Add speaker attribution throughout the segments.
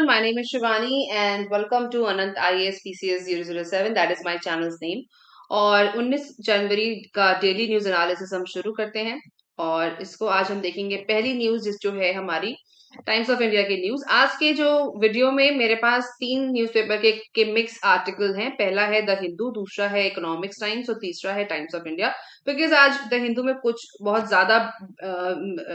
Speaker 1: everyone. My name is Shivani and welcome to Anant IAS PCS 007. That is my channel's name. और 19 जनवरी का daily news analysis हम शुरू करते हैं और इसको आज हम देखेंगे। पहली न्यूज जो है हमारी टाइम्स ऑफ इंडिया की न्यूज। आज के जो वीडियो में मेरे पास 3 न्यूज़पेपर के मिक्स आर्टिकल हैं। पहला है द हिंदू, दूसरा है इकोनॉमिक्स टाइम्स और तीसरा है टाइम्स ऑफ इंडिया। बिकॉज आज द हिंदू में कुछ बहुत ज्यादा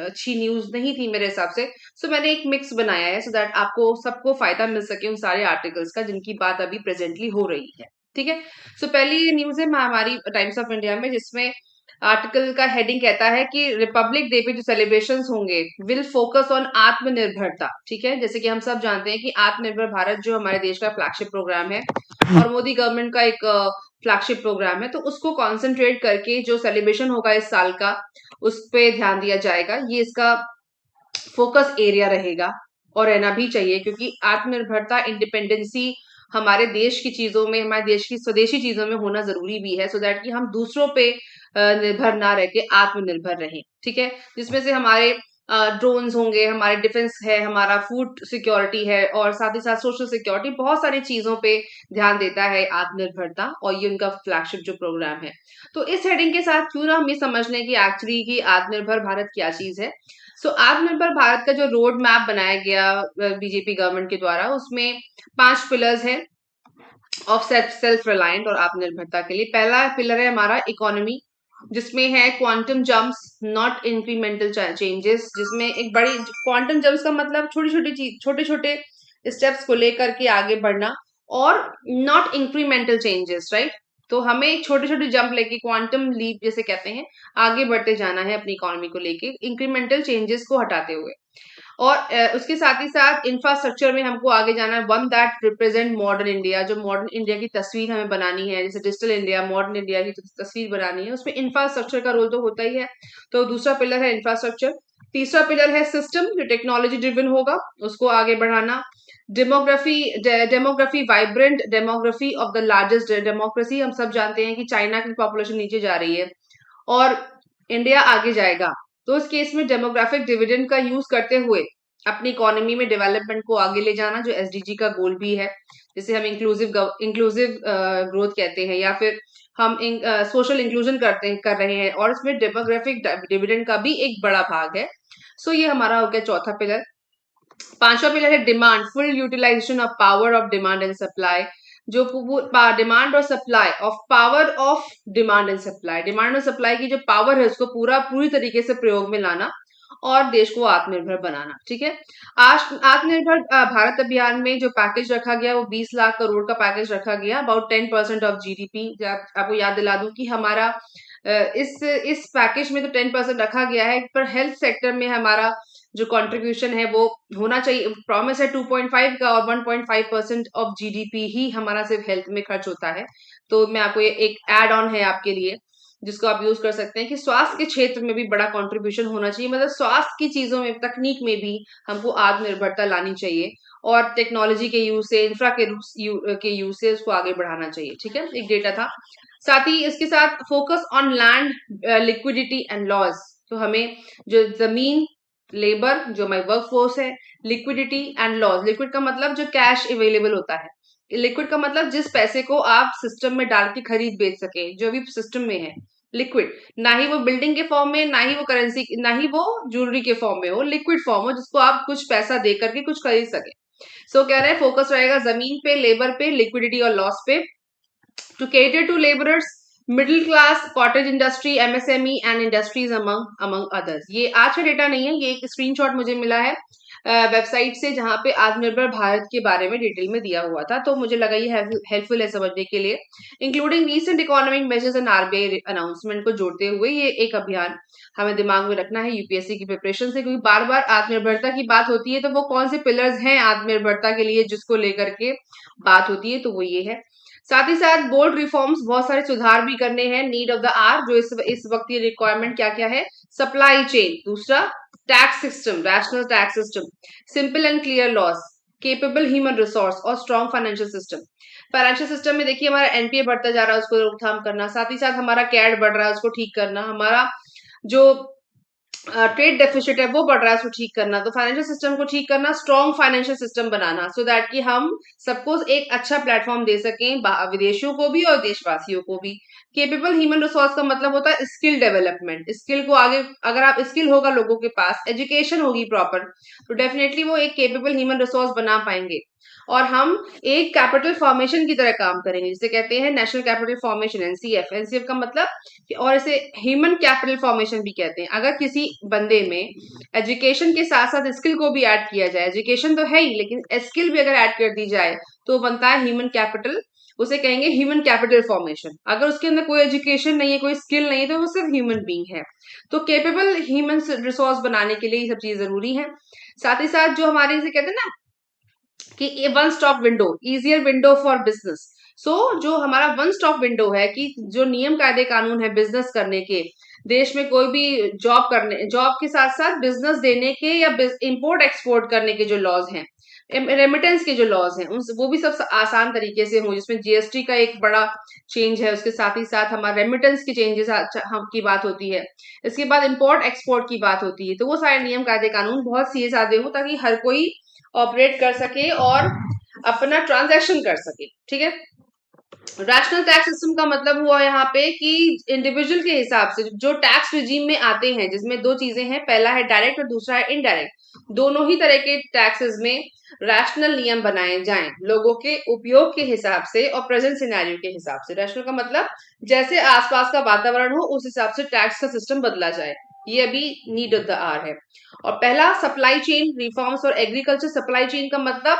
Speaker 1: अच्छी न्यूज नहीं थी मेरे हिसाब से, सो मैंने एक मिक्स बनाया है सो दैट आपको सबको फायदा मिल सके उन सारे आर्टिकल्स का जिनकी बात अभी प्रेजेंटली हो रही है। ठीक है, सो पहली न्यूज है हमारी टाइम्स ऑफ इंडिया में, जिसमें आर्टिकल का हेडिंग कहता है कि रिपब्लिक डे पे जो सेलिब्रेशंस होंगे विल फोकस ऑन आत्मनिर्भरता। ठीक है, जैसे कि हम सब जानते हैं कि आत्मनिर्भर भारत जो हमारे देश का फ्लैगशिप प्रोग्राम है और मोदी गवर्नमेंट का एक फ्लैगशिप प्रोग्राम है, तो उसको कॉन्सेंट्रेट करके जो सेलिब्रेशन होगा इस साल का उस पर ध्यान दिया जाएगा। ये इसका फोकस एरिया रहेगा और रहना भी चाहिए, क्योंकि आत्मनिर्भरता, इंडिपेंडेंसी हमारे देश की चीजों में, हमारे देश की स्वदेशी चीजों में होना जरूरी भी है, सो दैट कि हम दूसरों पे निर्भर ना रह के आत्मनिर्भर रहें। ठीक है, जिसमें से हमारे ड्रोन्स होंगे, हमारे डिफेंस है, हमारा फूड सिक्योरिटी है और साथ ही साथ सोशल सिक्योरिटी, बहुत सारी चीजों पे ध्यान देता है आत्मनिर्भरता, और ये उनका फ्लैगशिप जो प्रोग्राम है। तो इस हेडिंग के साथ क्यों ना हम ये समझ लें कि एक्चुअली की आत्मनिर्भर भारत क्या चीज है। सो आत्मनिर्भर भारत का जो रोड मैप बनाया गया बीजेपी गवर्नमेंट के द्वारा, उसमें 5 पिलर्स हैं ऑफ सेल्फ रिलायंट और आत्मनिर्भरता के लिए। पहला पिलर है हमारा इकोनॉमी, जिसमें है quantum jumps not incremental changes, जिसमें एक बड़ी क्वांटम जंप्स का मतलब छोटी छोटी चीज, छोटे छोटे स्टेप्स को लेकर के आगे बढ़ना, और नॉट इंक्रीमेंटल चेंजेस, राइट। तो हमें छोटे छोटे जंप लेके, क्वांटम लीप जैसे कहते हैं, आगे बढ़ते जाना है अपनी इकोनॉमी को लेके, इंक्रीमेंटल चेंजेस को हटाते हुए। और उसके साथ ही साथ इंफ्रास्ट्रक्चर में हमको आगे जाना है, one that represent modern India. जो मॉडर्न इंडिया की तस्वीर हमें बनानी है, जैसे डिजिटल इंडिया, मॉडर्न इंडिया की तस्वीर बनानी है, उसमें इंफ्रास्ट्रक्चर का रोल तो होता ही है। तो दूसरा पिलर है इंफ्रास्ट्रक्चर। तीसरा पिलर है सिस्टम, जो टेक्नोलॉजी ड्रिवन होगा, उसको आगे बढ़ाना। Demography vibrant demography of the largest democracy. हम सब जानते हैं कि चाइना की पॉपुलेशन नीचे जा रही है और इंडिया आगे जाएगा, तो इस केस में डेमोग्राफिक डिविडेंड का यूज करते हुए अपनी इकोनॉमी में डेवलपमेंट को आगे ले जाना, जो एसडीजी का गोल भी है, जिसे हम इंक्लूसिव ग्रोथ कहते हैं, या फिर हम सोशल इंक्लूजन कर रहे हैं, और इसमें डेमोग्राफिक डिविडेंड का भी एक बड़ा भाग है। सो ये हमारा हो गया चौथा पिलर। पांचवा पिलर है demand, full utilisation of power of demand and supply. जो डिमांड और supply of power of demand and supply, demand और सप्लाई की जो पावर है उसको पूरी तरीके से प्रयोग में लाना और देश को आत्मनिर्भर बनाना। ठीक है, आज आत्मनिर्भर भारत अभियान में जो पैकेज रखा गया वो 20 लाख करोड़ का पैकेज रखा गया, अबाउट 10% ऑफ जीडीपी। आपको याद दिला दूं कि हमारा इस पैकेज में तो 10% रखा गया है, पर हेल्थ सेक्टर में हमारा जो कंट्रीब्यूशन है वो होना चाहिए। प्रॉमिस है 2.5 का, और 1.5% ऑफ जीडीपी ही हमारा सिर्फ हेल्थ में खर्च होता है। तो मैं आपको ये एक एड ऑन है आपके लिए, जिसको आप यूज कर सकते हैं कि स्वास्थ्य के क्षेत्र में भी बड़ा कंट्रीब्यूशन होना चाहिए। मतलब स्वास्थ्य की चीजों में, तकनीक में भी हमको आत्मनिर्भरता लानी चाहिए, और टेक्नोलॉजी के यूज से, इंफ्रा के यूज से उसको आगे बढ़ाना चाहिए। ठीक है, एक डेटा था। साथ ही इसके साथ focus on land liquidity and laws. तो हमें जो जमीन, लेबर, जो हमारी वर्क फोर्स है, लिक्विडिटी एंड लॉज। लिक्विड का मतलब जो कैश अवेलेबल होता है, लिक्विड का मतलब जिस पैसे को आप सिस्टम में डाल के खरीद बेच सके, जो भी सिस्टम में है लिक्विड, ना ही वो बिल्डिंग के फॉर्म में, ना ही वो करेंसी, ना ही वो ज्वेलरी के फॉर्म में हो, लिक्विड फॉर्म हो जिसको आप कुछ पैसा दे करके कुछ खरीद सके। सो कह रहे हैं फोकस रहेगा जमीन पे, लेबर पे, लिक्विडिटी और लॉस पे, to cater to labourers, middle class, cottage industry, MSME and industries among others. ये आज का डेटा नहीं है, ये एक स्क्रीनशॉट मुझे मिला है वेबसाइट से, जहां पे आत्मनिर्भर भारत के बारे में डिटेल में दिया हुआ था, तो मुझे लगा ये हेल्पफुल है समझने के लिए। Including recent economic measures and RBI announcement को जोड़ते हुए ये एक अभियान हमें दिमाग में रखना है यूपीएससी की प्रिपरेशन से, क्योंकि बार बार आत्मनिर्भरता की बात होती है, तो वो कौन से पिलर्स हैं आत्मनिर्भरता के लिए जिसको लेकर के बात होती है, तो वो ये है। साथ ही साथ बोल्ड रिफॉर्म्स, बहुत सारे सुधार भी करने हैं, नीड ऑफ द आर, जो इस वक्त ये रिक्वायरमेंट क्या क्या है। सप्लाई चेन, दूसरा tax system, rational tax system, simple and clear laws, capable human resource और strong financial system. Financial system में देखिए हमारा एनपीए बढ़ता जा रहा है, उसको रोकथाम करना, साथ ही साथ हमारा कैड बढ़ रहा है, उसको ठीक करना, हमारा जो ट्रेड डेफिसिट है वो बढ़ रहा है, उसको ठीक करना, तो फाइनेंशियल सिस्टम को ठीक करना, strong financial system banana, so that कि हम सबको एक अच्छा प्लेटफॉर्म दे सकें, विदेशियों को भी और देशवासियों को भी। केपेबल ह्यूमन रिसोर्स का मतलब होता है स्किल डेवलपमेंट, स्किल को आगे, अगर आप स्किल होगा लोगों के पास, एजुकेशन होगी प्रॉपर, तो डेफिनेटली वो एक केपेबल ह्यूमन रिसोर्स बना पाएंगे। और हम एक कैपिटल फॉर्मेशन की तरह काम करेंगे, जिसे कहते हैं national capital formation, NCF. NCF का मतलब और इसे ह्यूमन कैपिटल फॉर्मेशन भी कहते हैं। अगर किसी बंदे में एजुकेशन के साथ साथ स्किल को भी ऐड किया जाए, एजुकेशन तो है ही लेकिन स्किल भी अगर ऐड कर दी जाए, तो बनता है ह्यूमन कैपिटल, उसे कहेंगे ह्यूमन कैपिटल फॉर्मेशन। अगर उसके अंदर कोई एजुकेशन नहीं है, कोई स्किल नहीं है, तो वो सिर्फ ह्यूमन बीइंग है। तो केपेबल ह्यूमन रिसोर्स बनाने के लिए ये सब चीज जरूरी है। साथ ही साथ जो हमारे इसे कहते हैं ना कि ये one stop window, easier window for business. So जो हमारा वन स्टॉप विंडो है कि जो नियम कायदे कानून है बिजनेस करने के, देश में कोई भी जॉब करने, जॉब के साथ साथ बिजनेस देने के या इंपोर्ट एक्सपोर्ट करने के जो लॉज हैं, रेमिटेंस के जो लॉज हैं, उन वो भी सब आसान तरीके से हों, जिसमें जीएसटी का एक बड़ा चेंज है, उसके साथ ही साथ हमारा रेमिटेंस की चेंजेस की बात होती है, इसके बाद इंपोर्ट एक्सपोर्ट की बात होती है। तो वो सारे नियम कायदे कानून बहुत सीधे साधे हो, ताकि हर कोई ऑपरेट कर सके और अपना ट्रांजैक्शन कर सके। ठीक है। रैशनल टैक्स सिस्टम का मतलब हुआ यहाँ पे कि इंडिविजुअल के हिसाब से जो टैक्स रिजीम में आते हैं, जिसमें दो चीजें हैं, पहला है डायरेक्ट और दूसरा है इनडायरेक्ट, दोनों ही तरह के टैक्सेस में रैशनल नियम बनाए जाएं लोगों के उपयोग के हिसाब से और प्रेजेंट सिनेरियो के हिसाब से। रैशनल का मतलब जैसे आसपास का वातावरण हो उस हिसाब से टैक्स का सिस्टम बदला जाए, ये अभी नीड ऑफ द आवर है। और पहला सप्लाई चेन रिफॉर्म्स और एग्रीकल्चर। सप्लाई चेन का मतलब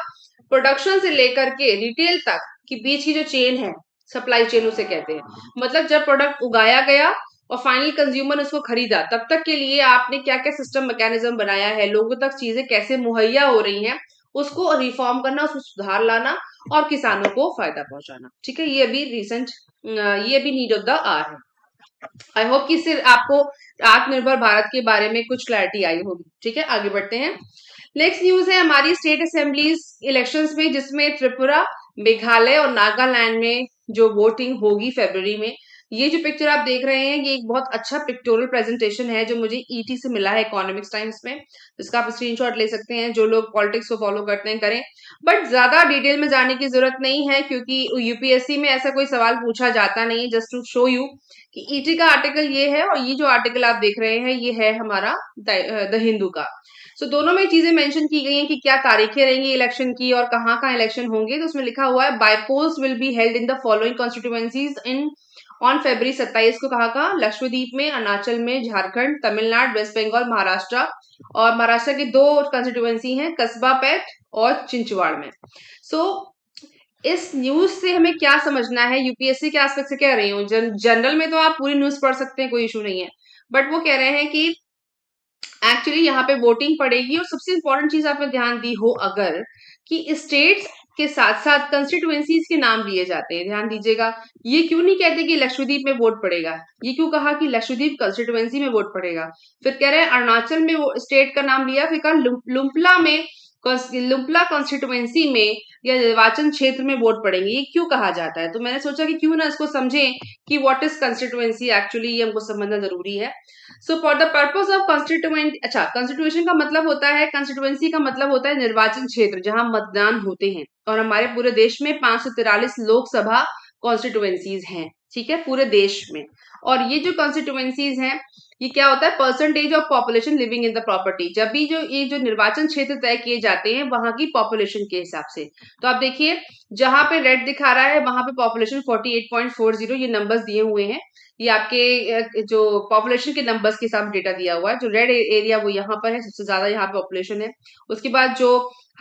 Speaker 1: प्रोडक्शन से लेकर के रिटेल तक की बीच की जो चेन है, सप्लाई चेन उसे कहते हैं। मतलब जब प्रोडक्ट उगाया गया और फाइनल कंज्यूमर उसको खरीदा, तब तक के लिए आपने क्या क्या सिस्टम मैकेनिज्म बनाया है, लोगों तक चीजें कैसे मुहैया हो रही हैं, उसको रिफॉर्म करना, उसमें सुधार लाना और किसानों को फायदा पहुंचाना। ठीक है, ये अभी रिसेंट, ये अभी नीड ऑफ द आवर है। आई होप कि सिर्फ आपको आत्मनिर्भर भारत के बारे में कुछ क्लैरिटी आई होगी। ठीक है, आगे बढ़ते हैं। नेक्स्ट न्यूज है हमारी स्टेट असेंबलीज इलेक्शंस में, जिसमें त्रिपुरा, मेघालय और नागालैंड में जो वोटिंग होगी फरवरी में। ये जो पिक्चर आप देख रहे हैं, ये एक बहुत अच्छा पिक्टोरियल प्रेजेंटेशन है जो मुझे ईटी से मिला है, इकोनॉमिक्स टाइम्स में, जिसका आप स्क्रीनशॉट ले सकते हैं। जो लोग पॉलिटिक्स को फॉलो करते हैं करें, बट ज्यादा डिटेल में जाने की जरूरत नहीं है, क्योंकि यूपीएससी में ऐसा कोई सवाल पूछा जाता नहीं है। जस्ट टू शो यू कि ईटी का आर्टिकल ये है और ये जो आर्टिकल आप देख रहे हैं ये है हमारा द हिंदू का। सो दोनों में चीजें मेंशन की गई हैं कि क्या तारीखें रहेंगी इलेक्शन की और कहाँ कहाँ इलेक्शन होंगे। तो उसमें लिखा हुआ है bypolls will be held in the following constituencies in on फरवरी 27 को। कहाँ, लक्षद्वीप में, अरुणाचल में, झारखंड, तमिलनाडु, वेस्ट बंगाल, महाराष्ट्र। और महाराष्ट्र की दो कंस्टिट्यूएंसी हैं, कस्बा पेट और चिंचवाड़ में। सो इस न्यूज से हमें क्या समझना है, यूपीएससी के एस्पेक्ट से कह रही हूँ, जनरल में तो आप पूरी न्यूज पढ़ सकते हैं, कोई इशू नहीं है, बट वो कह रहे हैं कि एक्चुअली यहाँ पे वोटिंग पड़ेगी। और सबसे इंपॉर्टेंट चीज आपने ध्यान दी हो अगर, कि स्टेट्स के साथ साथ कंस्टिट्यूएंसीज के नाम लिए जाते हैं, ध्यान दीजिएगा। ये क्यों नहीं कहते कि लक्षद्वीप में वोट पड़ेगा, ये क्यों कहा कि लक्षद्वीप कंस्टिट्यूएंसी में वोट पड़ेगा। फिर कह रहे हैं अरुणाचल में वो स्टेट का नाम लिया, फिर कहा लुम्पला में, लुम्पला कॉन्स्टिट्यूएंसी में या निर्वाचन क्षेत्र में वोट पड़ेंगे। ये क्यों कहा जाता है, तो मैंने सोचा कि क्यों ना इसको समझें कि व्हाट इज कंस्टिट्यूएंसी एक्चुअली, ये हमको समझना जरूरी है। So for the purpose of constituent, अच्छा, कॉन्स्टिट्यूशन का मतलब होता है, कंस्टिट्यूएंसी का मतलब होता है निर्वाचन क्षेत्र जहां मतदान होते हैं। और हमारे पूरे देश में 543 लोकसभा कॉन्स्टिट्यूएंसीज हैं, ठीक है, पूरे देश में। और ये जो कॉन्स्टिट्यूएंसीज हैं, ये क्या होता है, percentage of population living in the property. जब भी जो ये जो निर्वाचन क्षेत्र तय किए जाते हैं वहां की पॉपुलेशन के हिसाब से। तो आप देखिए, जहां पे रेड दिखा रहा है वहां पे पॉपुलेशन 48.40, ये नंबर्स दिए हुए हैं। ये आपके जो पॉपुलेशन के नंबर्स के साथ डेटा दिया हुआ है। जो रेड एरिया वो यहाँ पर है, सबसे ज्यादा यहाँ पे पॉपुलेशन है। उसके बाद जो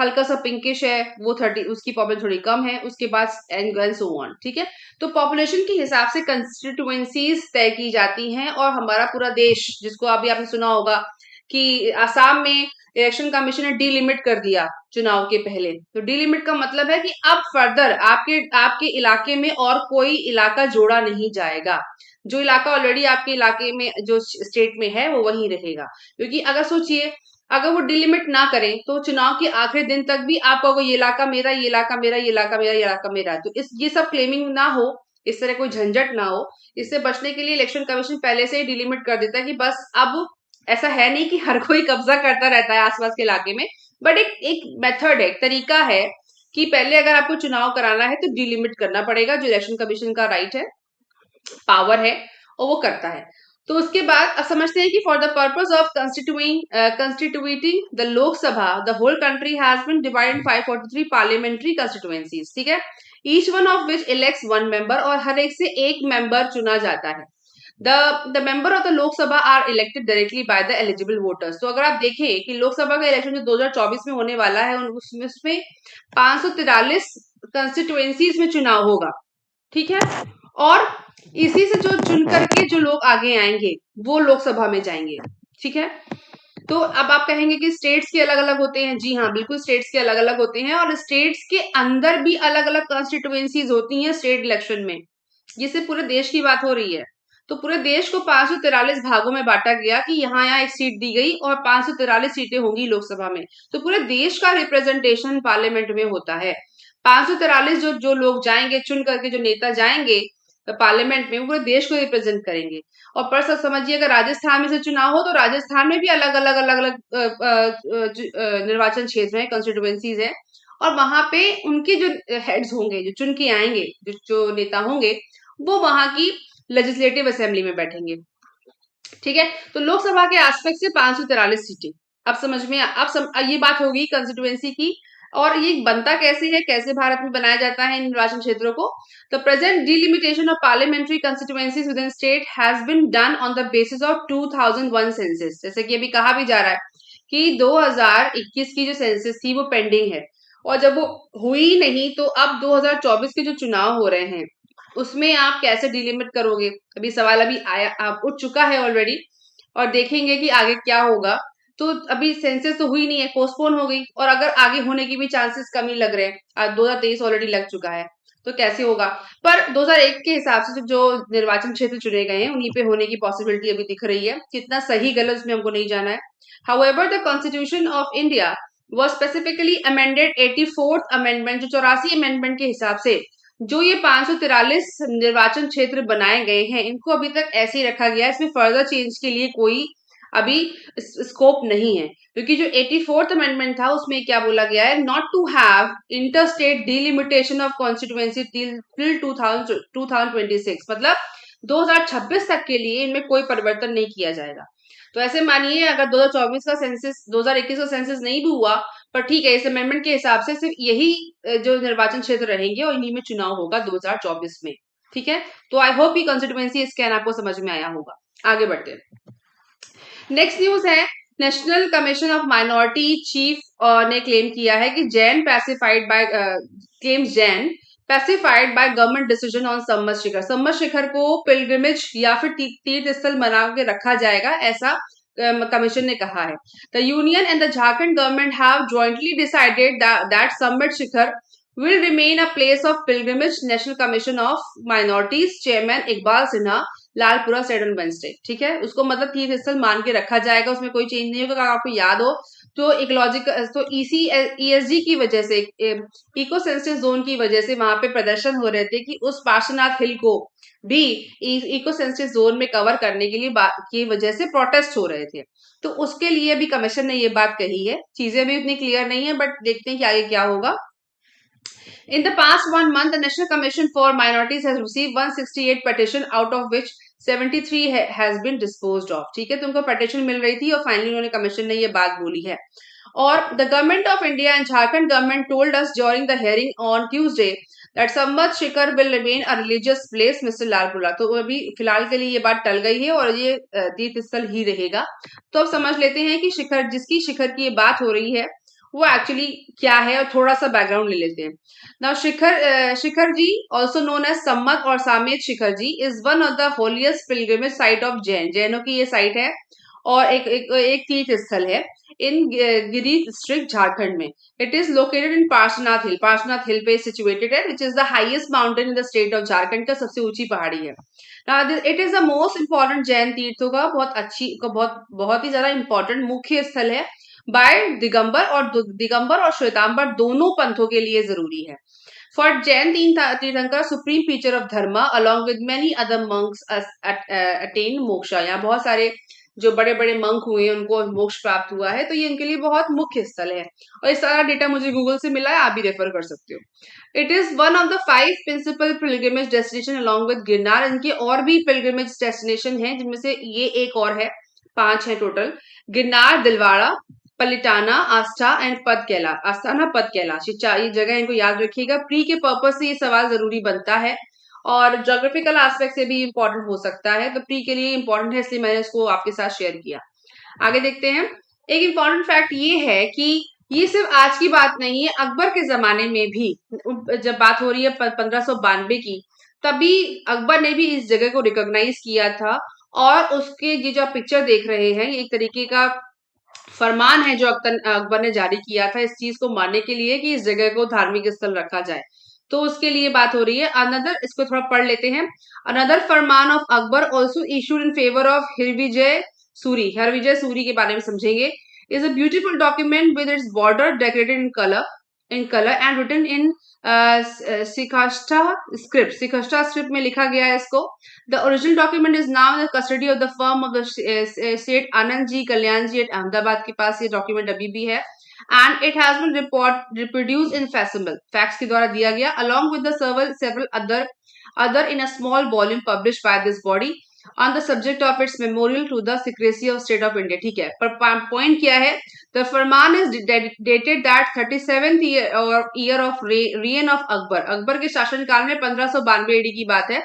Speaker 1: हल्का सा पिंकिश है वो 30, उसकी पॉपुलेशन थोड़ी कम है। उसके बाद एंड सो ऑन, ठीक है। तो पॉपुलेशन के हिसाब से कंस्टिट्यूएंसीज तय की जाती हैं। और हमारा पूरा देश, जिसको अभी आपने सुना होगा कि आसाम में इलेक्शन कमीशन ने डीलिमिट कर दिया चुनाव के पहले। तो डीलिमिट का मतलब है कि अब फर्दर आपके आपके इलाके में और कोई इलाका जोड़ा नहीं जाएगा। जो इलाका ऑलरेडी आपके इलाके में, जो स्टेट में है, वो वहीं रहेगा। क्योंकि अगर सोचिए, अगर वो डिलिमिट ना करें तो चुनाव के आखिरी दिन तक भी आप कहोगे ये इलाका मेरा, ये इलाका मेरा, ये इलाका मेरा, ये इलाका मेरा। तो इस ये सब क्लेमिंग ना हो, इस तरह कोई झंझट ना हो, इससे बचने के लिए इलेक्शन कमीशन पहले से ही डिलिमिट कर देता है कि बस अब ऐसा है नहीं कि हर कोई कब्जा करता रहता है आसपास के इलाके में, बट एक मेथड है, एक तरीका है कि पहले अगर आपको चुनाव कराना है तो डिलिमिट करना पड़ेगा, जो इलेक्शन कमीशन का राइट है, पावर है, और वो करता है। तो उसके बाद अब समझते हैं कि for the purpose of constituting the Lok Sabha the whole country has been divided in 543 parliamentary constituencies, ठीक है, each one of which elects one member, और हर एक से एक मेंबर चुना जाता है। The member of the Lok Sabha are elected directly by the eligible voters. तो अगर आप देखें कि लोकसभा का इलेक्शन जो 2024 में होने वाला है, उसमें 543 कंस्टिट्यूएंसीज में चुनाव होगा, ठीक है, और इसी से जो चुन करके जो लोग आगे आएंगे वो लोकसभा में जाएंगे, ठीक है। तो अब आप कहेंगे कि स्टेट्स के अलग अलग होते हैं, जी हाँ, बिल्कुल स्टेट्स के अलग अलग होते हैं, और स्टेट्स के अंदर भी अलग अलग कॉन्स्टिट्यूएंसीज होती हैं स्टेट इलेक्शन में, जिससे पूरे देश की बात हो रही है। तो पूरे देश को 543 भागों में बांटा गया कि यहाँ यहाँ एक सीट दी गई और 543 सीटें होंगी लोकसभा में। तो पूरे देश का रिप्रेजेंटेशन पार्लियामेंट में होता है। 543 जो जो लोग जाएंगे, चुन करके जो नेता जाएंगे पार्लियामेंट में, वो पूरे देश को रिप्रेजेंट करेंगे। और पर सब समझिए, अगर राजस्थान में से चुनाव हो तो राजस्थान में भी अलग अलग अलग अलग निर्वाचन क्षेत्र है, कंस्टिट्यूएंसीज है, और वहां पे उनके जो हेड्स होंगे, जो चुन के आएंगे, जो नेता होंगे, वो वहां की लेजिस्लेटिव असेंबली में बैठेंगे, ठीक है। तो लोकसभा के एस्पेक्ट से 543 सीटें। अब समझ में ये बात होगी कंस्टिट्यूएंसी की। और ये बनता कैसे है, कैसे भारत में बनाया जाता है इन निर्वाचन क्षेत्रों को। The present delimitation of parliamentary constituencies within state has been done on the basis of 2001 census. जैसे कि अभी कहा भी जा रहा है कि 2021 की जो सेंसस थी वो पेंडिंग है, और जब वो हुई नहीं तो अब 2024 के जो चुनाव हो रहे हैं उसमें आप कैसे डिलिमिट करोगे। अभी सवाल अभी आया, आप उठ चुका है ऑलरेडी, और देखेंगे कि आगे क्या होगा। तो अभी सेंसस तो हुई नहीं है, पोस्टपोन हो गई, और अगर आगे होने की भी चांसेस कम ही लग रहे हैं। आज 2023 ऑलरेडी लग चुका है, तो कैसे होगा। पर 2001 के हिसाब से जो निर्वाचन क्षेत्र चुने गए हैं उन्हीं पे होने की पॉसिबिलिटी अभी दिख रही है। कितना सही गलत उसमें हमको नहीं जाना है। However the constitution of India was specifically amended 84th amendment, जो 84 अमेंडमेंट के हिसाब से जो ये 543 निर्वाचन क्षेत्र बनाए गए हैं, इनको अभी तक ऐसे ही रखा गया है। इसमें फर्दर चेंज के लिए कोई अभी स्कोप नहीं है, क्योंकि जो 84th अमेंडमेंट था उसमें क्या बोला गया है, not to have interstate delimitation of constituency till 2026, मतलब 2026 तक के लिए इनमें कोई परिवर्तन नहीं किया जाएगा। तो ऐसे मानिए, अगर 2024 का सेंसस, 2021 का सेंसस नहीं भी हुआ, पर ठीक है, इस अमेंडमेंट के हिसाब से सिर्फ यही जो निर्वाचन क्षेत्र रहेंगे और इन्हीं में चुनाव होगा 2024 में, ठीक है। तो आई होप ये कॉन्स्टिट्यूएंसी स्कैन आपको समझ में आया होगा। आगे बढ़ते हैं। नेक्स्ट न्यूज है, national commission of minority chief ने क्लेम किया है कि Jain pacified by claims Jain pacified by government decision on Sammed Shikhar. सम्मत शिखर को पिलग्रिमेज या फिर तीर्थ स्थल बना के रखा जाएगा, ऐसा कमीशन ने कहा है। The union and the Jharkhand government have jointly decided that सम्मत शिखर will remain a place of pilgrimage. National commission of minorities chairman Iqbal Sinha Lalpura said on Wednesday, ठीक है। उसको मतलब तीर्थ स्थल मान के रखा जाएगा, उसमें कोई चेंज नहीं होगा। अगर आपको याद हो तो इकोलॉजिकल, तो ईएसजी की वजह से, इको सेंसिटिव जोन की वजह से वहां पे प्रदर्शन हो रहे थे कि उस पार्श्वनाथ हिल को भी इको सेंसिटिव जोन में कवर करने के लिए की वजह से प्रोटेस्ट हो रहे थे। तो उसके लिए भी कमीशन ने ये बात कही है। चीजें भी उतनी क्लियर नहीं है, बट देखते हैं कि आगे क्या होगा। In the past 1 month, the National Commission for Minorities has received 168 petition, out of which 73 has been disposed of. ठीक है, तो उनको petition मिल रही थी और फाइनली उन्होंने कमीशन ने ये बात बोली है। और the government of India and Jharkhand government told us during the hearing on Tuesday that Samvat Shikhar will remain a religious place, Mr. Lalpura. तो अभी फिलहाल के लिए ये बात टल गई है और ये तीर्थ स्थल ही रहेगा। तो अब समझ लेते हैं कि शिखर, जिसकी शिखर की ये बात हो रही है, वो एक्चुअली क्या है, और थोड़ा सा बैकग्राउंड ले लेते हैं। Now Shikhar ji, also known as Sammet और Samet Shikhar ji, is one of the holiest pilgrimage site of Jain. जैनों की ये साइट है और एक तीर्थ स्थल है इन गिरी डिस्ट्रिक्ट झारखंड में। It is located in Parshwanath hill. Parshwanath hill पे सिचुएटेड है, which is the highest mountain in the state of Jharkhand का सबसे ऊंची पहाड़ी है। It is the most important Jain तीर्थों का बहुत ही ज्यादा इंपॉर्टेंट मुख्य स्थल है। बाय दिगंबर और श्वेतांबर दोनों पंथों के लिए जरूरी है। फॉर जैन तीर्थंकर supreme feature of Dharma along with many other monks attain moksha. यहाँ बहुत सारे जो बड़े बड़े मंक हुए हैं उनको मोक्ष प्राप्त हुआ है, तो ये उनके लिए बहुत मुख्य स्थल है। और ये सारा डेटा मुझे गूगल से मिला है, आप भी रेफर कर सकते हो। It is one of the 5 principal pilgrimage destination along with Girnar. इनके और भी पिलग्रिमेज डेस्टिनेशन हैं, जिनमें से ये एक और है, 5 है टोटल। गिरनार, दिलवाड़ा, पलिटाना, आस्था एंड पद कैलाश, आस्थाना पद कैलाश, ये जगह इनको याद रखिएगा। प्री के पर्पज से ये सवाल जरूरी बनता है और जोग्राफिकल एस्पेक्ट से भी इंपॉर्टेंट हो सकता है, तो प्री के लिए इंपॉर्टेंट है, इसलिए मैंने इसको आपके साथ शेयर किया। आगे देखते हैं। एक इंपॉर्टेंट फैक्ट ये है कि ये सिर्फ आज की बात नहीं है, अकबर के जमाने में भी जब बात हो रही है 1592 की, तभी अकबर ने भी इस जगह को रिकॉग्नाइज किया था। और उसके ये जो आप पिक्चर देख रहे हैं, ये एक तरीके का फरमान है जो अकबर ने जारी किया था इस चीज को मानने के लिए कि इस जगह को धार्मिक स्थल रखा जाए। तो उसके लिए बात हो रही है। अनदर, इसको थोड़ा पढ़ लेते हैं। Another farman of Akbar also issued in favour of Hirvijay Suri. Harvijay Suri के बारे में समझेंगे। Is a beautiful document with its border decorated in colour and written in Sikashtha script. Sikashtha script में लिखा गया है इसको। The original document is now in the custody of the firm of the state Anand ji Kalyan ji at Ahmedabad के पास ये document अभी भी है। And it has been reproduced in facsimile, fax के द्वारा दिया गया, along with the several other in a small volume published by this body on the subject of its memorial to the secrecy of state of India। ठीक है, पर point क्या है? The Farman is dated that 37th year of reign of Akbar. Akbar के शासनकाल में 1592 AD की बात है।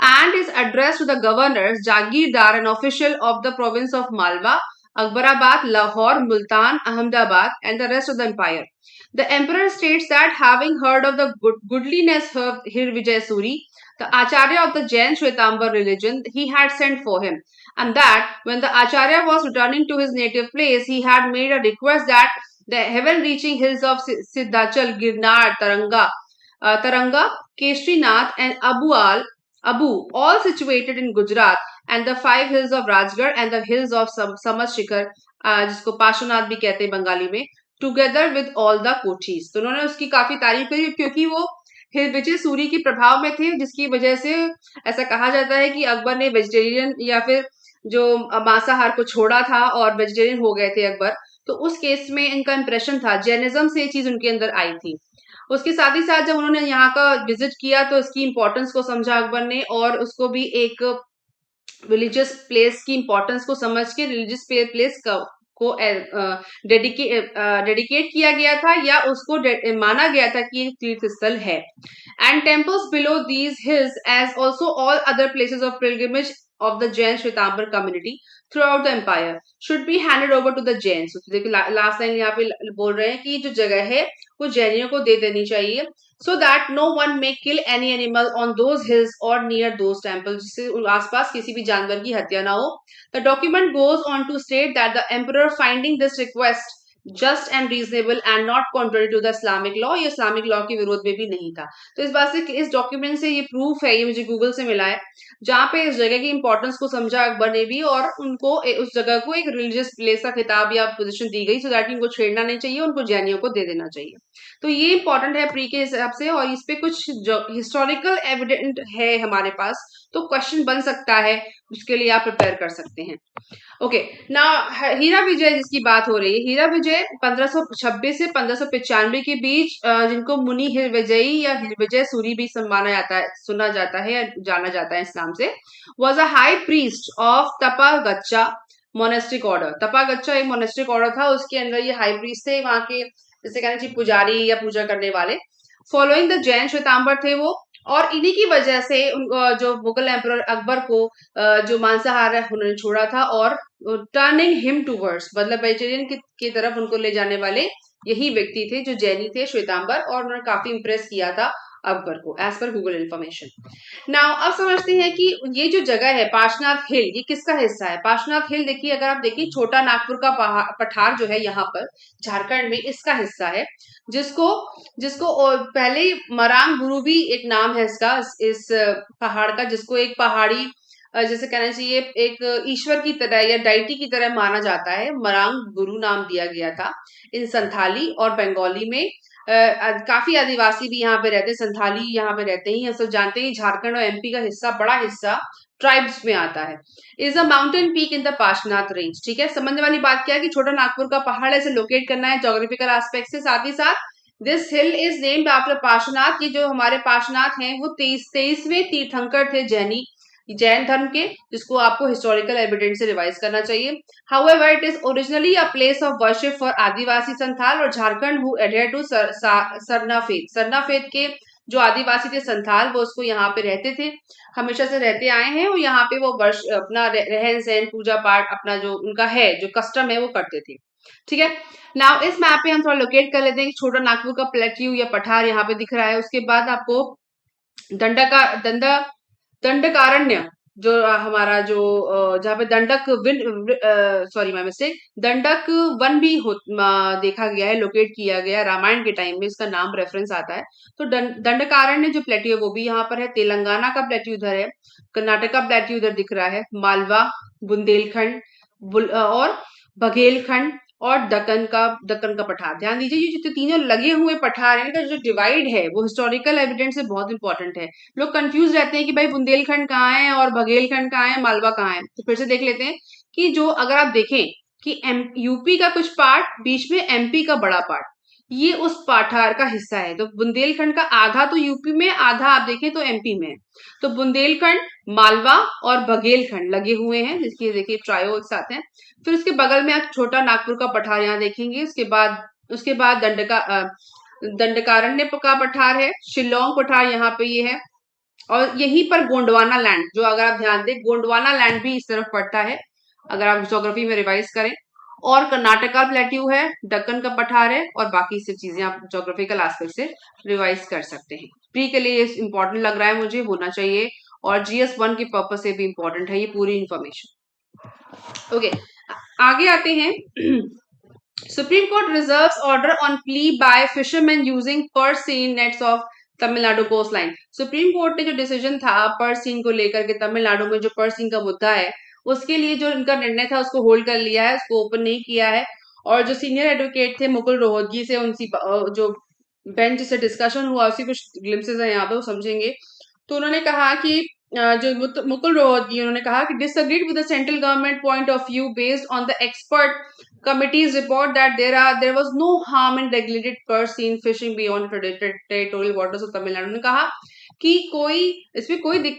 Speaker 1: And is addressed to the governors, Jagirdar and official of the province of Malwa, Akbarabad, Lahore, Multan, Ahmedabad, and the rest of the empire. The emperor states that having heard of the goodliness of Hir Vijay Suri, the Acharya of the Jain Shwetambar religion, he had sent for him, and that when the Acharya was returning to his native place, he had made a request that the heaven-reaching hills of Siddhachal, Girnar, Taranga, Keshrinath, and Abu, all situated in Gujarat, and the 5 hills of Rajgarh and the hills of Samad Shikhar, जिसको पार्श्वनाथ भी कहते हैं बंगाली में, together with all the कोठीज। तो उन्होंने उसकी काफी तारीफ करी क्योंकि वो विजय सूरी के प्रभाव में थे, जिसकी वजह से ऐसा कहा जाता है कि अकबर ने वेजिटेरियन या फिर जो मांसाहार को छोड़ा था और वेजिटेरियन हो गए थे अकबर। तो उस केस में इनका इंप्रेशन था, जैनिज्म से ये चीज उनके अंदर आई थी। उसके साथ ही साथ जब उन्होंने यहाँ का विजिट किया तो इसकी इंपॉर्टेंस को समझा अकबर ने, और उसको भी एक रिलीजियस प्लेस की इंपॉर्टेंस को समझ के रिलीजियस प्लेस को डेडिकेट किया गया था, या उसको माना गया था कि तीर्थ स्थल है। And temples below these hills as also all other places of pilgrimage of the Jain Shwetambar community throughout the empire should be handed over to the Jains। तो देखिए लास्ट लाइन यहाँ पे बोल रहे हैं कि जो जगह है वो जैनियों को दे देनी चाहिए, so that no one may kill any animal on those hills or near those temples, जिससे आसपास किसी भी जानवर की हत्या ना हो। The document goes on to state that the emperor finding this request just and reasonable and not contrary to the Islamic law, ये इस्लामिक लॉ के विरोध में भी नहीं था। तो इस बात से, इस डॉक्यूमेंट से ये प्रूफ है, ये मुझे गूगल से मिला है, जहां पे इस जगह की इंपॉर्टेंस को समझा अकबर ने भी, और उनको उस जगह को एक रिलीजियस प्लेस का खिताब या पोजीशन दी गई, सो दैट इनको छेड़ना नहीं चाहिए, उनको जैनियों को दे देना चाहिए। तो ये इंपॉर्टेंट है प्री के हिसाब से, और इस पे कुछ हिस्टोरिकल एविडेंट है हमारे पास, तो क्वेश्चन बन सकता है, उसके लिए आप प्रिपेयर कर सकते हैं। ओके, ना हीरा विजय जिसकी बात हो रही है, हीरा विजय 1526 से 1595 के बीच, जिनको मुनि हिर विजयी या हिर विजय सूरी भी माना जाता है, सुना जाता है या जाना जाता है इस नाम से, was a high priest of Tapagachha monastic order. Tapagachha एक मोनेस्टिक ऑर्डर था, उसके अंदर ये हाई प्रीस्ट थे, वहां के जैसे कहना चाहिए पुजारी या पूजा करने वाले। फॉलोइंग द जैन श्वेतांबर थे वो, और इन्हीं की वजह से जो मुगल एम्परर अकबर को जो मांसाहार है उन्होंने छोड़ा था, और टर्निंग हिम टूवर्ड्स, मतलब वेजिटेरियन की तरफ उनको ले जाने वाले यही व्यक्ति थे जो जैनी थे, श्वेतांबर, और उन्होंने काफी इंप्रेस किया था अकबर को, as per Google information. Now अब समझते हैं कि ये जो जगह है पार्श्वनाथ हिल, ये किसका हिस्सा है? पार्श्वनाथ हिल देखिए, अगर आप देखिए छोटा नागपुर का पठार जो है यहाँ पर झारखंड में, इसका हिस्सा है, जिसको जिसको पहले मरांग गुरु भी एक नाम है इसका, इस पहाड़ का, जिसको एक पहाड़ी जैसे कहना चाहिए एक ईश्वर की तरह या डाइटी की तरह माना जाता है। मरांग गुरु नाम दिया गया था। इन संथाली और बंगाली में काफी आदिवासी भी यहाँ पे रहते हैं, संथाली यहाँ पे रहते हैं। सब जानते हैं झारखंड और एमपी का हिस्सा, बड़ा हिस्सा ट्राइब्स में आता है। Is a mountain peak in the Parshvanath range. ठीक है, समझने वाली बात क्या है कि छोटा नागपुर का पहाड़ ऐसे लोकेट करना है जोग्राफिकल एस्पेक्ट से। साथ ही साथ this hill is named after Parshvanath. ये जो हमारे पार्श्वनाथ हैं वो 23वें तीर्थंकर थे जैन धर्म के, जिसको आपको हिस्टोरिकल एविडेंस से रिवाइज करना चाहिए। However it is originally a place of worship for Adivasi Santhal और Jharkhand who adhere to Sarna faith. Sarna faith के जो आदिवासी थे संथाल, वो उसको यहाँ पे रहते थे, हमेशा से रहते आए हैं, और यहाँ पे वो वर्ष अपना रहन सहन पूजा पाठ अपना जो उनका है जो कस्टम है वो करते थे। ठीक है, नाउ इस मैप पे हम थोड़ा लोकेट कर लेते हैं कि छोटा नागपुर का प्लेट्यू या पठार यहाँ पे दिख रहा है। उसके बाद आपको दंडका दंडा दंडकारण्य जो हमारा जो जहाँ पे दंडक विन सॉरी माय मिस्टेक, दंडक वन भी देखा गया है, लोकेट किया गया है रामायण के टाइम में, इसका नाम रेफरेंस आता है। तो दंडकारण्य जो प्लेट्यू है वो भी यहाँ पर है। तेलंगाना का प्लेट्यू इधर है, कर्नाटक का प्लेट्यू इधर दिख रहा है, मालवा, बुंदेलखंड और बघेलखंड और दक्कन का पठार। ध्यान दीजिए ये जो तीनों लगे हुए पठार हैं, इनका जो डिवाइड है वो हिस्टोरिकल एविडेंस से बहुत इंपॉर्टेंट है। लोग कंफ्यूज रहते हैं कि भाई बुंदेलखंड कहाँ है और बघेलखंड कहाँ है, मालवा कहाँ है। तो फिर से देख लेते हैं कि जो अगर आप देखें कि यूपी का कुछ पार्ट, बीच में एमपी का बड़ा पार्ट, ये उस पठार का हिस्सा है। तो बुंदेलखंड का आधा तो यूपी में, आधा आप देखें तो एमपी में है। तो बुंदेलखंड, मालवा और बघेलखंड लगे हुए हैं, जिसकी देखिए ट्रायो एक साथ हैं। फिर उसके बगल में आप छोटा नागपुर का पठार यहाँ देखेंगे। उसके बाद दंडकारण्य का पठार है, शिलोंग पठार यहाँ पे ये है, और यहीं पर गोंडवाना लैंड, जो अगर आप ध्यान दें गोंडवाना लैंड भी इस तरफ पड़ता है अगर आप ज्योग्राफी में रिवाइज करें। और कर्नाटका प्लेट्यू है, दक्कन का पठार है, और बाकी सब चीजें आप ज्योग्राफिकल एस्पेक्ट से रिवाइज कर सकते हैं। प्री के लिए इंपॉर्टेंट लग रहा है, मुझे होना चाहिए, और GS1 के पर्पज से भी इंपॉर्टेंट है ये पूरी इंफॉर्मेशन। ओके, आगे आते हैं। Supreme Court reserves order on plea by fisherman using purse seine nets of Tamil Nadu coast line. Supreme Court ने जो डिसीजन था पर सीन को लेकर के, तमिलनाडु में जो पर सीन का मुद्दा है उसके लिए जो इनका निर्णय था उसको होल्ड कर लिया है, उसको ओपन नहीं किया है। और जो सीनियर एडवोकेट थे मुकुल रोहतगी से उनकी जो बेंच से डिस्कशन हुआ उसकी कुछ ग्लिम्सेस है यहाँ पे, वो समझेंगे। तो उन्होंने कहा कि जो मुकुल रोहतगी, उन्होंने कहा कि disagreed with the central government point of view based on the expert committee's report that there was no harm in regulated purse seen fishing beyond territorial waters of Tamil Nadu। ने कहा कि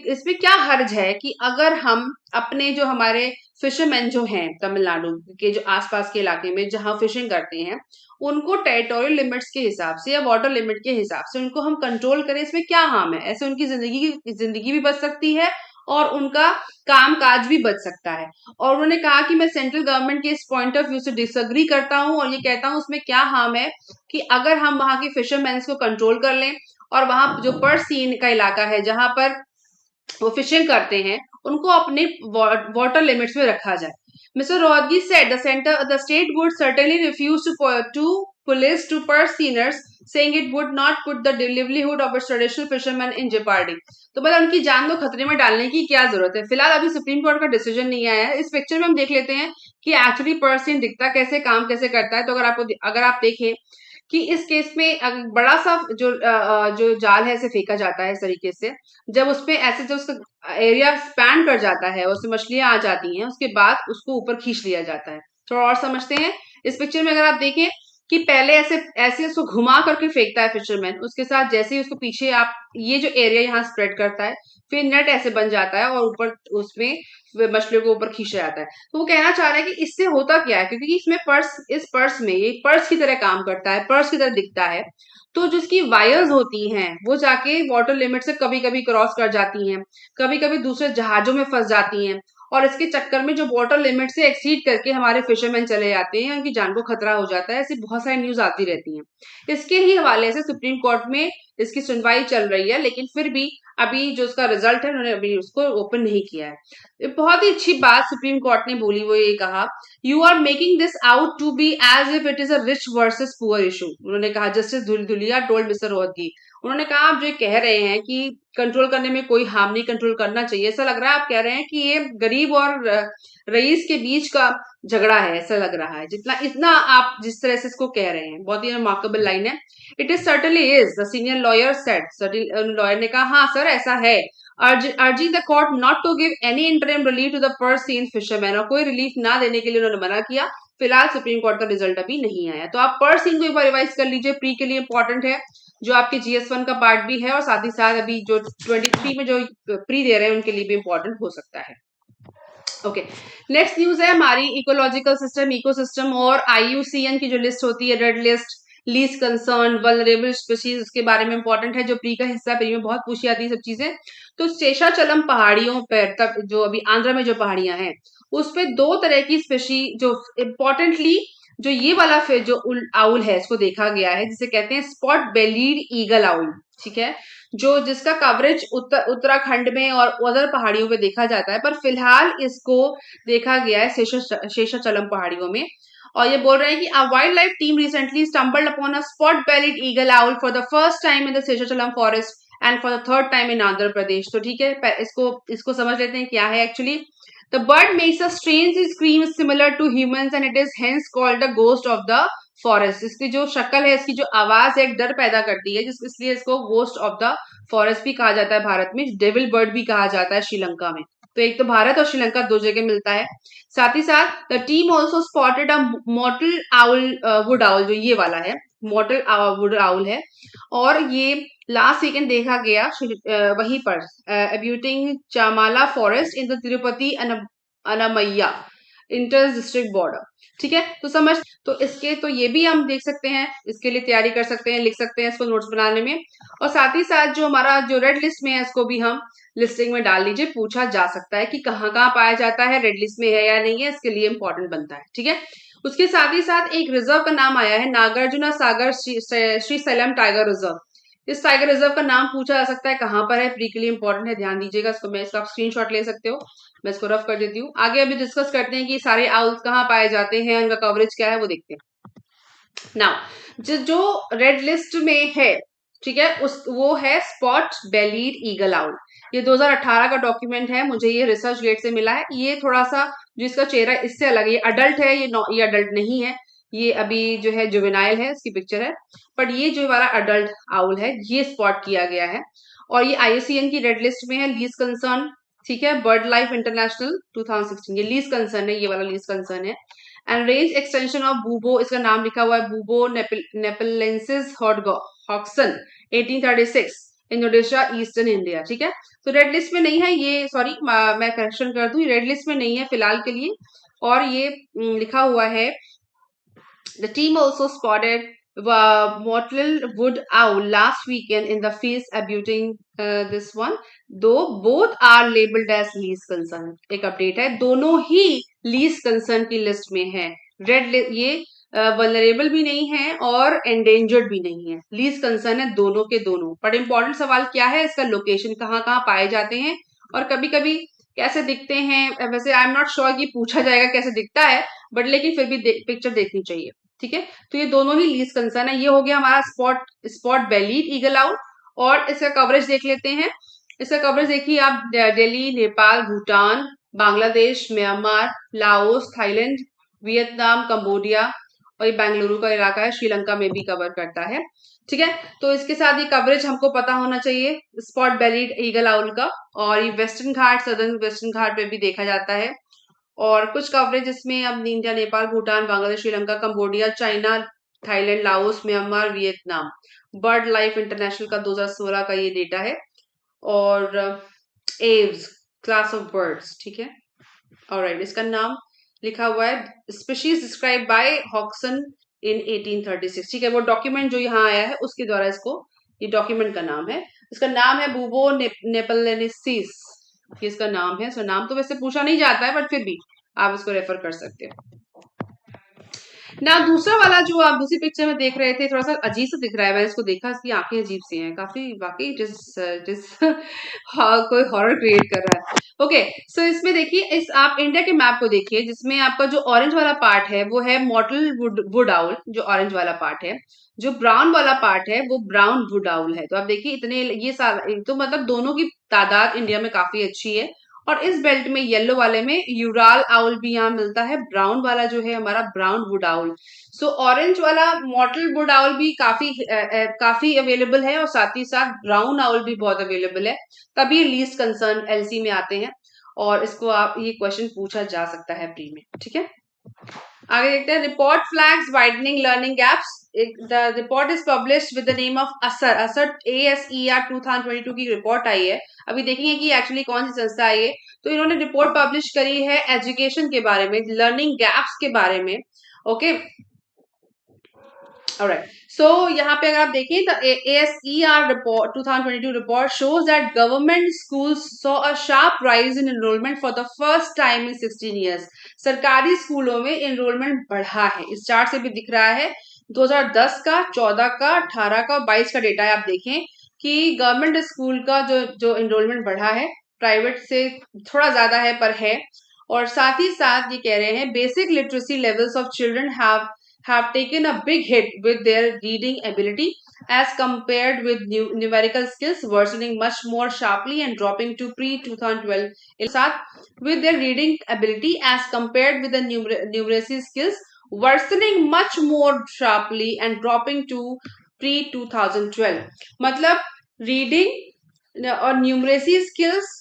Speaker 1: इसमें क्या हर्ज है कि अगर हम अपने जो हमारे फिशरमैन जो हैं तमिलनाडु के जो आसपास के इलाके में जहां फिशिंग करते हैं, उनको टेरिटोरियल लिमिट्स के हिसाब से या वाटर लिमिट के हिसाब से उनको हम कंट्रोल करें, इसमें क्या हार्म है। ऐसे उनकी जिंदगी भी बच सकती है और उनका काम काज भी बच सकता है। और उन्होंने कहा कि मैं सेंट्रल गवर्नमेंट के इस पॉइंट ऑफ व्यू से डिसअग्री करता हूं और ये कहता हूं उसमें क्या हार्म है कि अगर हम वहां के फिशरमैन को कंट्रोल कर लें और वहां जो पर सीन का इलाका है जहां पर वो फिशिंग करते हैं उनको अपने वाटर लिमिट्स में रखा जाए। Mr. Rodgi said the state would certainly refuse to police to purse-seiners, saying it would not put the livelihood of its traditional fishermen in jeopardy। तो मतलब उनकी जान को खतरे में डालने की क्या जरूरत है। फिलहाल अभी सुप्रीम कोर्ट का डिसीजन नहीं आया है। इस पिक्चर में हम देख लेते हैं कि एक्चुअली पर्स-सीन दिखता कैसे, काम कैसे करता है। तो अगर आप देखें कि इस केस में बड़ा सा जो जाल है ऐसे फेंका जाता है इस तरीके से, जब उसपे ऐसे जो उसका एरिया स्पैन कर जाता है, उसमें मछलियां आ जाती हैं, उसके बाद उसको ऊपर खींच लिया जाता है। थोड़ा और समझते हैं। इस पिक्चर में अगर आप देखें कि पहले ऐसे ऐसे उसको घुमा करके फेंकता है फिशरमैन, उसके साथ जैसे ही उसको पीछे आप ये जो एरिया यहाँ स्प्रेड करता है, फिर नेट ऐसे बन जाता है और ऊपर उसमें मछलियों को ऊपर खींचा जाता है। तो वो कहना चाह रहा है कि इससे होता क्या है, क्योंकि इसमें इस पर्स में ये पर्स की तरह काम करता है, पर्स की तरह दिखता है। तो जिसकी वायर्स होती हैं वो जाके वाटर लिमिट से कभी कभी क्रॉस कर जाती हैं, कभी कभी दूसरे जहाजों में फंस जाती हैं, और इसके चक्कर में जो वाटर लिमिट से एक्सीड करके हमारे फिशरमैन चले जाते हैं, उनकी जान को खतरा हो जाता है। ऐसी बहुत सारी न्यूज आती रहती हैं। इसके ही हवाले से सुप्रीम कोर्ट में इसकी सुनवाई चल रही है, लेकिन फिर भी अभी जो उसका रिजल्ट है उन्होंने अभी उसको ओपन नहीं किया है। बहुत ही अच्छी बात सुप्रीम कोर्ट ने बोली, वो ये कहा, you are making this out to be as if it is a rich versus poor issue. उन्होंने कहा, justice Dhulia told mister Rohatgi. उन्होंने कहा आप जो कह रहे हैं कि कंट्रोल करने में कोई हार्म नहीं, कंट्रोल करना चाहिए। ऐसा लग रहा है आप कह रहे हैं कि ये गरीब और रईस के बीच का झगड़ा है, ऐसा लग रहा है जितना इतना आप जिस तरह से इसको कह रहे हैं। बहुत ही रिमार्केबल लाइन है। It is certainly is, the senior lawyer said. Lawyer ने कहा हाँ सर ऐसा है। Urging the court not to give any interim relief to the purse seine fisherman, और कोई रिलीफ ना देने के लिए उन्होंने मना किया। फिलहाल सुप्रीम कोर्ट का रिजल्ट अभी नहीं आया। तो आप पर्र सीन को एक बार रिवाइज कर लीजिए, प्री के लिए इंपॉर्टेंट है, जो आपके GS1 का पार्ट भी है, और साथ ही साथ अभी जो 23 में जो प्री दे रहे हैं उनके लिए भी इंपॉर्टेंट हो सकता है। ओके, नेक्स्ट न्यूज है हमारी इकोलॉजिकल सिस्टम, इकोसिस्टम और IUCN की जो लिस्ट होती है, red list, least concern, vulnerable species, उसके बारे में इंपॉर्टेंट है, जो प्री का हिस्सा, प्री में बहुत पूछी जाती है सब चीजें। तो शेषाचलम पहाड़ियों पर तक, जो अभी आंध्र में जो पहाड़ियां हैं, उस पे दो तरह की स्पेशी जो इम्पोर्टेंटली, जो ये वाला फिर जो आउल है इसको देखा गया है, जिसे कहते हैं स्पॉट बेलीड ईगल आउल, ठीक है, जो जिसका कवरेज उत्तराखंड में और अदर पहाड़ियों पे देखा जाता है, पर फिलहाल इसको देखा गया है शेषाचलम पहाड़ियों में। और ये बोल रहे हैं कि a wildlife team recently stumbled upon a spot bellied eagle owl for the first time in the Seshachalam forest and for the third time in Andhra Pradesh. तो ठीक है, इसको समझ लेते हैं क्या है actually. The bird makes a strange scream similar to humans and it is hence called the ghost of the forest. इसकी जो शक्ल है, इसकी जो आवाज है, एक डर पैदा करती है, जिस इसलिए इसको गोस्ट ऑफ द फॉरेस्ट भी कहा जाता है भारत में, डेविल बर्ड भी कहा जाता है श्रीलंका में। तो एक तो भारत और श्रीलंका दो जगह मिलता है। साथ ही साथ the team also spotted a mortal owl, would owl, जो ये वाला है मॉटल वुड आउल है, और ये लास्ट वीकेंड देखा गया वहीं पर abutting Chamala forest in the Tirupati Annamayya inter district border. ठीक है, तो समझ, तो इसके तो ये भी हम देख सकते हैं, इसके लिए तैयारी कर सकते हैं, लिख सकते हैं इसको नोट्स बनाने में। और साथ ही साथ जो हमारा जो रेड लिस्ट में है, इसको भी हम लिस्टिंग में डाल लीजिए, पूछा जा सकता है कि कहाँ कहाँ पाया जाता है, रेड लिस्ट में है या नहीं है, इसके लिए इंपॉर्टेंट बनता है। ठीक है, उसके साथ ही साथ एक रिजर्व का नाम आया है, नागार्जुना सागर श्री सैलम टाइगर रिजर्व। इस टाइगर रिजर्व का नाम पूछा जा सकता है, कहाँ पर है, प्री के लिए इंपॉर्टेंट है, ध्यान दीजिएगा इसको। मैं इसका स्क्रीनशॉट ले सकते हो, मैं इसको रफ कर देती हूँ। आगे अभी डिस्कस करते हैं कि सारे आउल्स कहाँ पाए जाते हैं, उनका कवरेज क्या है, वो देखते हैं। नाउ जो रेड लिस्ट में है, ठीक है, उस वो है स्पॉट बेलीड ईगल आउल। ये 2018 का डॉक्यूमेंट है, मुझे ये रिसर्च गेट से मिला है। ये थोड़ा सा जो इसका चेहरा इससे अलग है, ये अडल्ट है, ये अडल्ट नहीं है, ये अभी जो है जुवेनाइल है, इसकी पिक्चर है, बट ये जो वाला अडल्ट आउल है ये स्पॉट किया गया है, और ये IUCN की रेड लिस्ट में है, लीस्ट कंसर्न। ठीक है, बर्ड लाइफ इंटरनेशनल 2016, ये लीस्ट कंसर्न है, ये वाला लीस्ट कंसर्न है। एंड रेंज एक्सटेंशन ऑफ बूबो, इसका नाम लिखा हुआ है बूबो नेपलेंसिस हॉक्सन 1836, इंडोनेशिया, ईस्टर्न इंडिया। ठीक है, तो रेड लिस्ट में नहीं है ये, सॉरी मैं करेक्शन कर दूं, रेड लिस्ट में नहीं है फिलहाल के लिए। और ये लिखा हुआ है the team also spotted mottled wood owl last weekend in the fields abutting this one, though both are labeled as least concern। एक अपडेट है, दोनों ही least concern की लिस्ट में है। रेड ये वनरेबल भी नहीं है और एंडेंजर्ड भी नहीं है, लीस्ट कंसर्न है दोनों के दोनों। बट इंपॉर्टेंट सवाल क्या है, इसका लोकेशन कहाँ कहाँ पाए जाते हैं, और कभी कभी कैसे दिखते हैं। वैसे आई एम नॉट श्योर कि पूछा जाएगा कैसे दिखता है, बट लेकिन फिर भी पिक्चर देखनी चाहिए। ठीक है, तो ये दोनों ही लीस्ट कंसर्न है। ये हो गया हमारा स्पॉट बेलीड ईगल आउल। और इसका कवरेज देख लेते हैं। इसका कवरेज देखिए आप, Delhi, Nepal, Bhutan, Bangladesh, Myanmar, Laos, Thailand, Vietnam, Cambodia, और ये बेंगलुरु का इलाका है, श्रीलंका में भी कवर करता है। ठीक है, तो इसके साथ ये कवरेज हमको पता होना चाहिए स्पॉट बेलीड ईगल आउल का। और ये वेस्टर्न घाट, सदर्न वेस्टर्न घाट पे भी देखा जाता है। और कुछ कवरेज इसमें अब India, Nepal, Bhutan, Bangladesh, Sri Lanka, Cambodia, China, Thailand, Laos, Myanmar, Vietnam. Bird life international का 2016 का ये डेटा है। और एव्स क्लास ऑफ बर्ड्स, ठीक है, ऑलराइट, इसका नाम लिखा हुआ है स्पीशीज डिस्क्राइब बाय हॉक्सन इन 1836। ठीक है, वो डॉक्यूमेंट जो यहाँ आया है उसके द्वारा इसको, ये डॉक्यूमेंट का नाम है, इसका नाम है बूबो नेपलेंसिस, ये इसका नाम है। नाम तो वैसे पूछा नहीं जाता है, बट फिर भी आप इसको रेफर कर सकते हो। ना दूसरा वाला जो आप दूसरी पिक्चर में देख रहे थे थोड़ा सा अजीब सा दिख रहा है, मैंने इसको देखा, इसकी आंखें अजीब सी हैं काफी, वाकई जिस हाँ कोई हॉरर क्रिएट कर रहा है। ओके, सो इसमें देखिए, इस आप इंडिया के मैप को देखिए, जिसमें आपका जो ऑरेंज वाला पार्ट है वो है मॉडल वुड आउल, जो ऑरेंज वाला पार्ट है। जो ब्राउन वाला पार्ट है वो ब्राउन वुड आउल है। तो आप देखिए इतने ये साल तो मतलब दोनों की तादाद इंडिया में काफी अच्छी है। और इस बेल्ट में येलो वाले में यूराल आउल भी यहाँ मिलता है, ब्राउन वाला जो है हमारा brown would owl. So orange वाला मॉडल वुड आउल भी काफी अवेलेबल है, और साथ ही साथ ब्राउन आउल भी बहुत अवेलेबल है। तभी लीस्ट कंसर्न एलसी में आते हैं, और इसको आप ये क्वेश्चन पूछा जा सकता है प्री में, ठीक है। आगे देखते हैं, report flags widening learning gaps. The report is published with the name of असर। असर ASER 2022 की रिपोर्ट आई है। अभी देखेंगे कि एक्चुअली कौन सी संस्था है ये। तो इन्होंने रिपोर्ट पब्लिश करी है एजुकेशन के बारे में, लर्निंग गैप्स के बारे में। ओके, alright, so यहाँ पे अगर आप देखें तो ASER report 2022 report shows that government schools saw a sharp rise in enrollment for the first time in 16 years. सरकारी स्कूलों में enrollment बढ़ा है, इस चार्ट से भी दिख रहा है। 2010 का, 14 का, 18 का और 22 का डेटा है। आप देखें कि गवर्नमेंट स्कूल का जो enrollment बढ़ा है, प्राइवेट से थोड़ा ज्यादा है पर है। और साथ ही साथ ये कह रहे हैं basic literacy levels of children have taken a big hit with their reading ability as compared with numerical skills worsening much more sharply and dropping to pre-2012 साथ with their reading ability as compared with the numeracy skills worsening much more sharply and dropping to pre-2012। मतलब reading और numeracy skills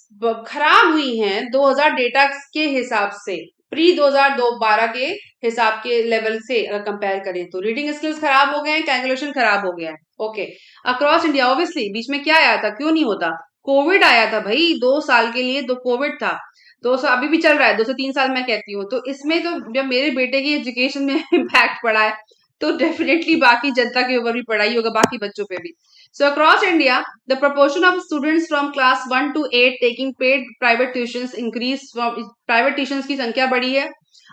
Speaker 1: खराब हुई हैं 2000 data के हिसाब से, pre 2012 के हिसाब के लेवल से अगर कंपेयर करें तो रीडिंग स्किल्स खराब हो गए हैं, कैलकुलेशन खराब हो गया है। Okay, across India. ऑब्वियसली बीच में क्या आया था, क्यों नहीं होता, कोविड आया था भाई, 2 साल के लिए, कोविड था। 2 साल अभी भी चल रहा है, 2 से 3 साल मैं कहती हूँ। तो इसमें तो जब मेरे बेटे की एजुकेशन में इम्पैक्ट पड़ा है, तो डेफिनेटली बाकी जनता के ऊपर भी पढ़ाई होगा, बाकी बच्चों पे भी। So across India, the proportion of students from class 1 to 8 taking paid private tuitions increased from private tuitions की संख्या बढ़ी है।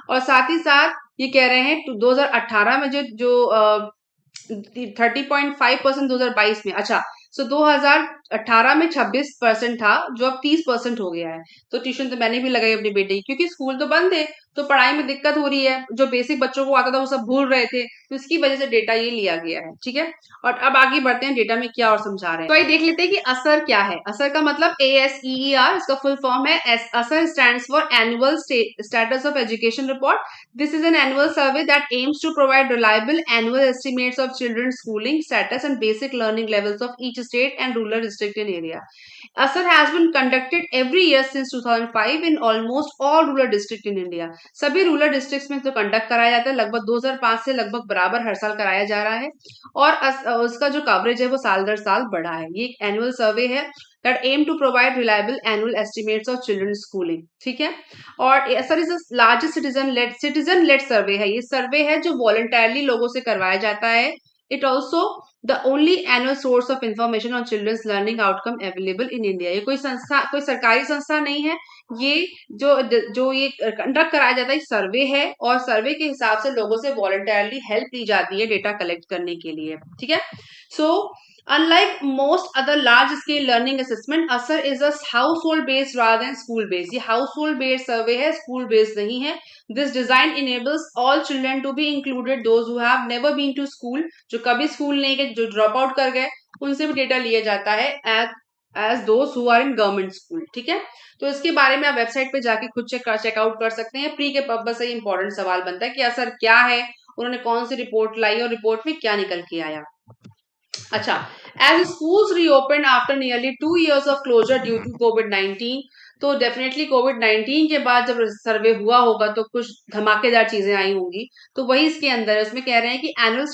Speaker 1: और साथ ही साथ ये कह रहे हैं 2018 में जो 30.5% 2022 में, अच्छा, सो 2018 में 26% था, जो अब 30% हो गया है। तो ट्यूशन तो मैंने भी लगाई अपनी बेटे की, क्योंकि स्कूल तो बंद है, तो पढ़ाई में दिक्कत हो रही है, जो बेसिक बच्चों को आता था वो सब भूल रहे थे, तो इसकी वजह से डेटा ये लिया गया है, ठीक है। और अब आगे बढ़ते हैं, डेटा में क्या और समझा रहे हैं। तो ये देख लेते हैं कि असर क्या है। असर का मतलब ASER, इसका फुल फॉर्म है असर stands for annual status of education report. This is an annual survey that aims to provide reliable annual estimates of children's schooling status and basic learning levels of each state and rural district in area. ASAR has been conducted every year since 2005 in almost all rural districts in India. सभी rural districts में तो conduct कराया जाता है, लगभग 2005 से लगभग बराबर हर साल कराया जा रहा है। और उसका जो कवरेज है वो साल दर साल बढ़ा है। ये एक एनुअल सर्वे है that aim to provide reliable annual estimates of children's schooling, ठीक है। और ASER is largest citizen led survey है। ये सर्वे है जो वॉलंटरली लोगों से करवाया जाता है। It also the only annual source of information on children's learning outcome available in India. ये कोई संस्था, कोई सरकारी संस्था नहीं है, ये जो ये कंडक्ट कराया जाता है सर्वे है, और सर्वे के हिसाब से लोगों से वॉलंटरली हेल्प ली जाती है डेटा कलेक्ट करने के लिए, ठीक है। सो Unlike most other large-scale learning assessment, ASER is a household-based rather than school-based. ये household-based survey है, school-based नहीं है. This design enables all children to be included, those who have never been to school, जो कभी school नहीं गए, जो drop out कर गए, उनसे भी डेटा लिया जाता है as those who are in government school, ठीक है। तो इसके बारे में आप वेबसाइट पे जाके खुद चेकआउट कर सकते हैं। प्री के पर्पज से इंपॉर्टेंट सवाल बनता है कि असर क्या है, उन्होंने कौन सी रिपोर्ट लाई और रिपोर्ट में क्या निकल के आया। अच्छा, as schools reopen after nearly 2 years of closure due to कोविड-19, तो डेफिनेटली कोविड-19 के बाद जब सर्वे हुआ होगा तो कुछ धमाकेदार चीजें आई होंगी। तो वही इसके अंदर उसमें कह रहे हैं कि annual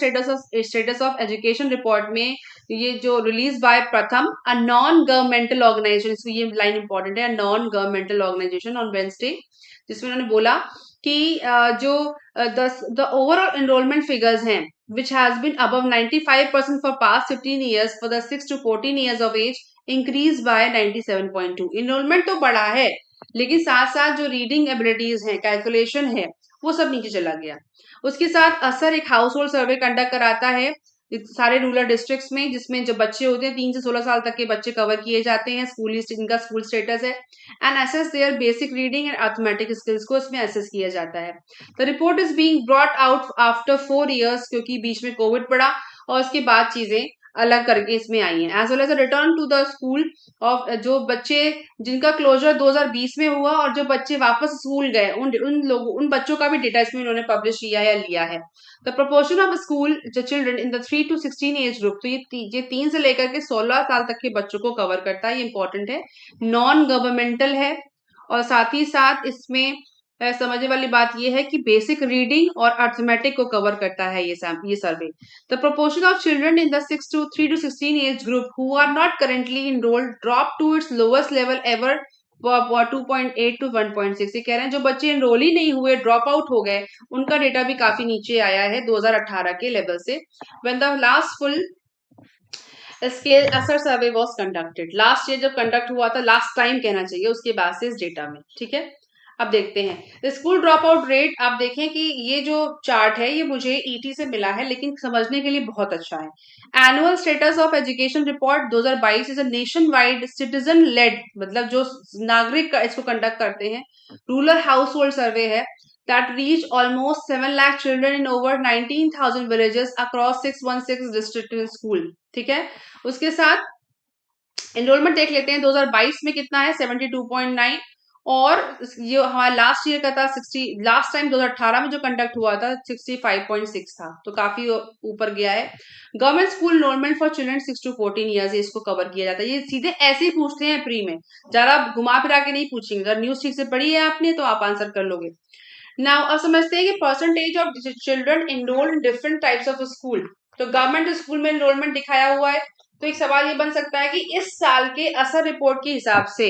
Speaker 1: status of education report में ये जो release by Pratham a non governmental organisation, ये लाइन इंपॉर्टेंट है, non governmental organisation on Wednesday, जिसमें उन्होंने बोला कि जो द ओवरऑल एनरोलमेंट फिगर्स हैं which has been above 95% for past 15 years for the 6 to 14 years of age increased by 97.2। Enrolment तो बढ़ा है, लेकिन साथ साथ जो रीडिंग एबिलिटीज हैं, कैलकुलेशन है, वो सब नीचे चला गया। उसके साथ असर एक हाउस होल्ड सर्वे कंडक्ट कराता है सारे रूरल डिस्ट्रिक्ट्स में, जिसमें जो बच्चे होते हैं 3 से 16 साल तक के बच्चे कवर किए जाते हैं, इनका स्कूल स्टेटस है, and assess their basic reading and arithmetic skills को इसमें असेस किया जाता है। The report is being brought out after 4 years, क्योंकि बीच में कोविड पड़ा और उसके बाद चीजें अलग करके इसमें आई हैं। As well as a return to the school of जो बच्चे जिनका क्लोजर 2020 में हुआ और जो बच्चे वापस स्कूल गए, उन बच्चों का भी डेटा इसमें उन्होंने पब्लिश किया है, लिया है। The proportion of school children in the 3 to 16 age group, तो ये 3 से लेकर के 16 साल तक के बच्चों को कवर करता है, ये इंपॉर्टेंट है। नॉन गवर्नमेंटल है और साथ ही साथ इसमें समझने वाली बात ये है कि बेसिक रीडिंग और अर्थमेटिक को कवर करता है ये survey. The proportion of children in the 3 to 16 age group who are not currently enrolled drop to its lowest level ever 2.8 to 1.6। ये कह रहे हैं जो बच्चे एनरोल ही नहीं हुए, ड्रॉप आउट हो गए, उनका डेटा भी काफी नीचे आया है 2018 के लेवल से। When the last full scale ASER survey was conducted, last year जब कंडक्ट हुआ था, लास्ट टाइम कहना चाहिए, उसके बाद से इस डेटा में, ठीक है। अब देखते हैं स्कूल ड्रॉप आउट रेट। आप देखें कि ये जो चार्ट है ये मुझे ईटी से मिला है, लेकिन समझने के लिए बहुत अच्छा है। Annual status of education report 2022 is a nationwide citizen led, मतलब जो नागरिक इसको कंडक्ट करते हैं, रूरल हाउस होल्ड सर्वे है, that reached almost 7 lakh children in over 19,000 villages across 616 district school, ठीक है। उसके साथ एनरोलमेंट देख लेते हैं 2022 में कितना है, 72.9, और ये हमारा लास्ट ईयर का था 60, लास्ट टाइम 2018 में जो कंडक्ट हुआ था 65.6 था, तो काफी ऊपर गया है। Government school enrolment for children 6 to 14 years, इसको कवर किया जाता है। ये सीधे ऐसे ही पूछते हैं प्री में, जरा घुमा फिरा के नहीं पूछेंगे। अगर न्यूज ठीक से पढ़ी है आपने तो आप आंसर कर लोगे। नाउ अब समझते हैं कि percentage of children enrolled in different types of school. तो गवर्नमेंट स्कूल में एनरोलमेंट दिखाया हुआ है, तो एक सवाल ये बन सकता है कि इस साल के असर रिपोर्ट के हिसाब से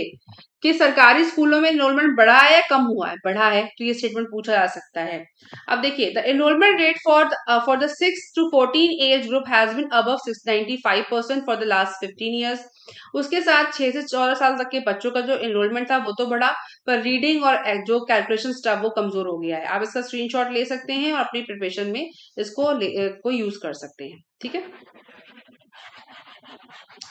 Speaker 1: कि सरकारी स्कूलों में एनरोलमेंट बढ़ा है या कम हुआ है। बढ़ा है, तो ये स्टेटमेंट पूछा जा सकता है। अब देखिए the enrolment rate for the 6 to 14 age group has been above 95% for the last 15 years. उसके साथ 6 से 14 साल तक के बच्चों का जो एनरोलमेंट था वो तो बढ़ा, पर रीडिंग और जो कैलकुलेशन स्टफ वो कमजोर हो गया है। आप इसका स्क्रीनशॉट ले सकते हैं और अपनी प्रिपरेशन में इसको यूज कर सकते हैं, ठीक है।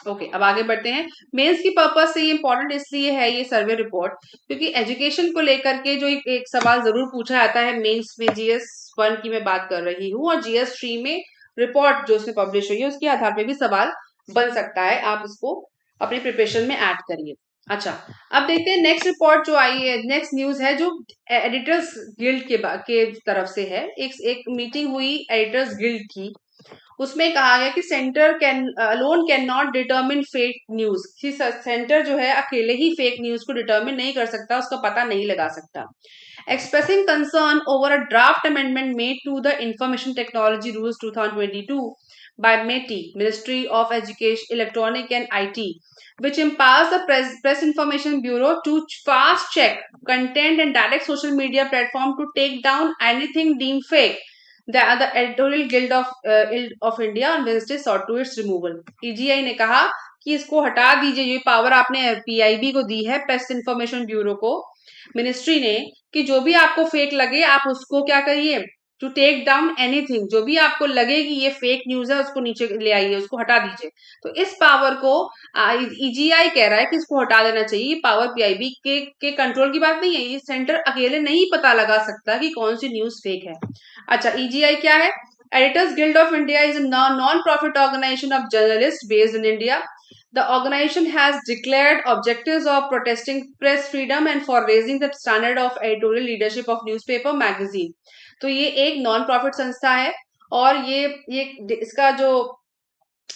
Speaker 1: ओके, अब आगे बढ़ते हैं। मेंस की पर्पस से ये इंपॉर्टेंट इसलिए है ये सर्वे रिपोर्ट, क्योंकि एजुकेशन को लेकर के जो एक सवाल जरूर पूछा जाता है मेंस में। GS1 की मैं बात कर रही हूँ, और GS3 में रिपोर्ट जो उसमें पब्लिश हुई है उसके आधार पे भी सवाल बन सकता है, आप उसको अपनी प्रिपरेशन में ऐड करिए। अच्छा, अब देखते हैं नेक्स्ट रिपोर्ट जो आई है, नेक्स्ट न्यूज है जो एडिटर्स गिल्ड के तरफ से है। एक मीटिंग हुई एडिटर्स गिल्ड की, उसमें कहा गया कि centre can not determine fake news. Centre जो है अकेले ही फेक न्यूज को डिटर्मिन नहीं कर सकता, उसका पता नहीं लगा सकता। Expressing concern over a draft amendment made to the information technology rules 2022 by METI, Ministry of Education, Electronic and IT, which empowers the Press Information Bureau to fast check content and direct social media platform to take down anything deemed fake. The Editorial Guild of India on Wednesday sought to its removal. EGI ने कहा कि इसको हटा दीजिए, ये power आपने PIB को दी है, प्रेस इन्फॉर्मेशन ब्यूरो को, मिनिस्ट्री ने, कि जो भी आपको फेक लगे आप उसको क्या करिए, टू टेक डाउन एनीथिंग, जो भी आपको लगे कि ये फेक न्यूज है उसको नीचे ले आइए, उसको हटा दीजिए। तो इस पावर को EGI कह रहा है कि इसको हटा देना चाहिए। पावर PIB के कंट्रोल की बात नहीं है, ये सेंटर अकेले नहीं पता लगा सकता कि कौन सी न्यूज फेक है। अच्छा, EGI क्या है? Editors Guild of India is a non-profit organization of journalists based in India. The organization has declared objectives of protesting press freedom and for raising the standard of editorial leadership of newspaper magazine. तो ये एक non profit संस्था है, और ये इसका जो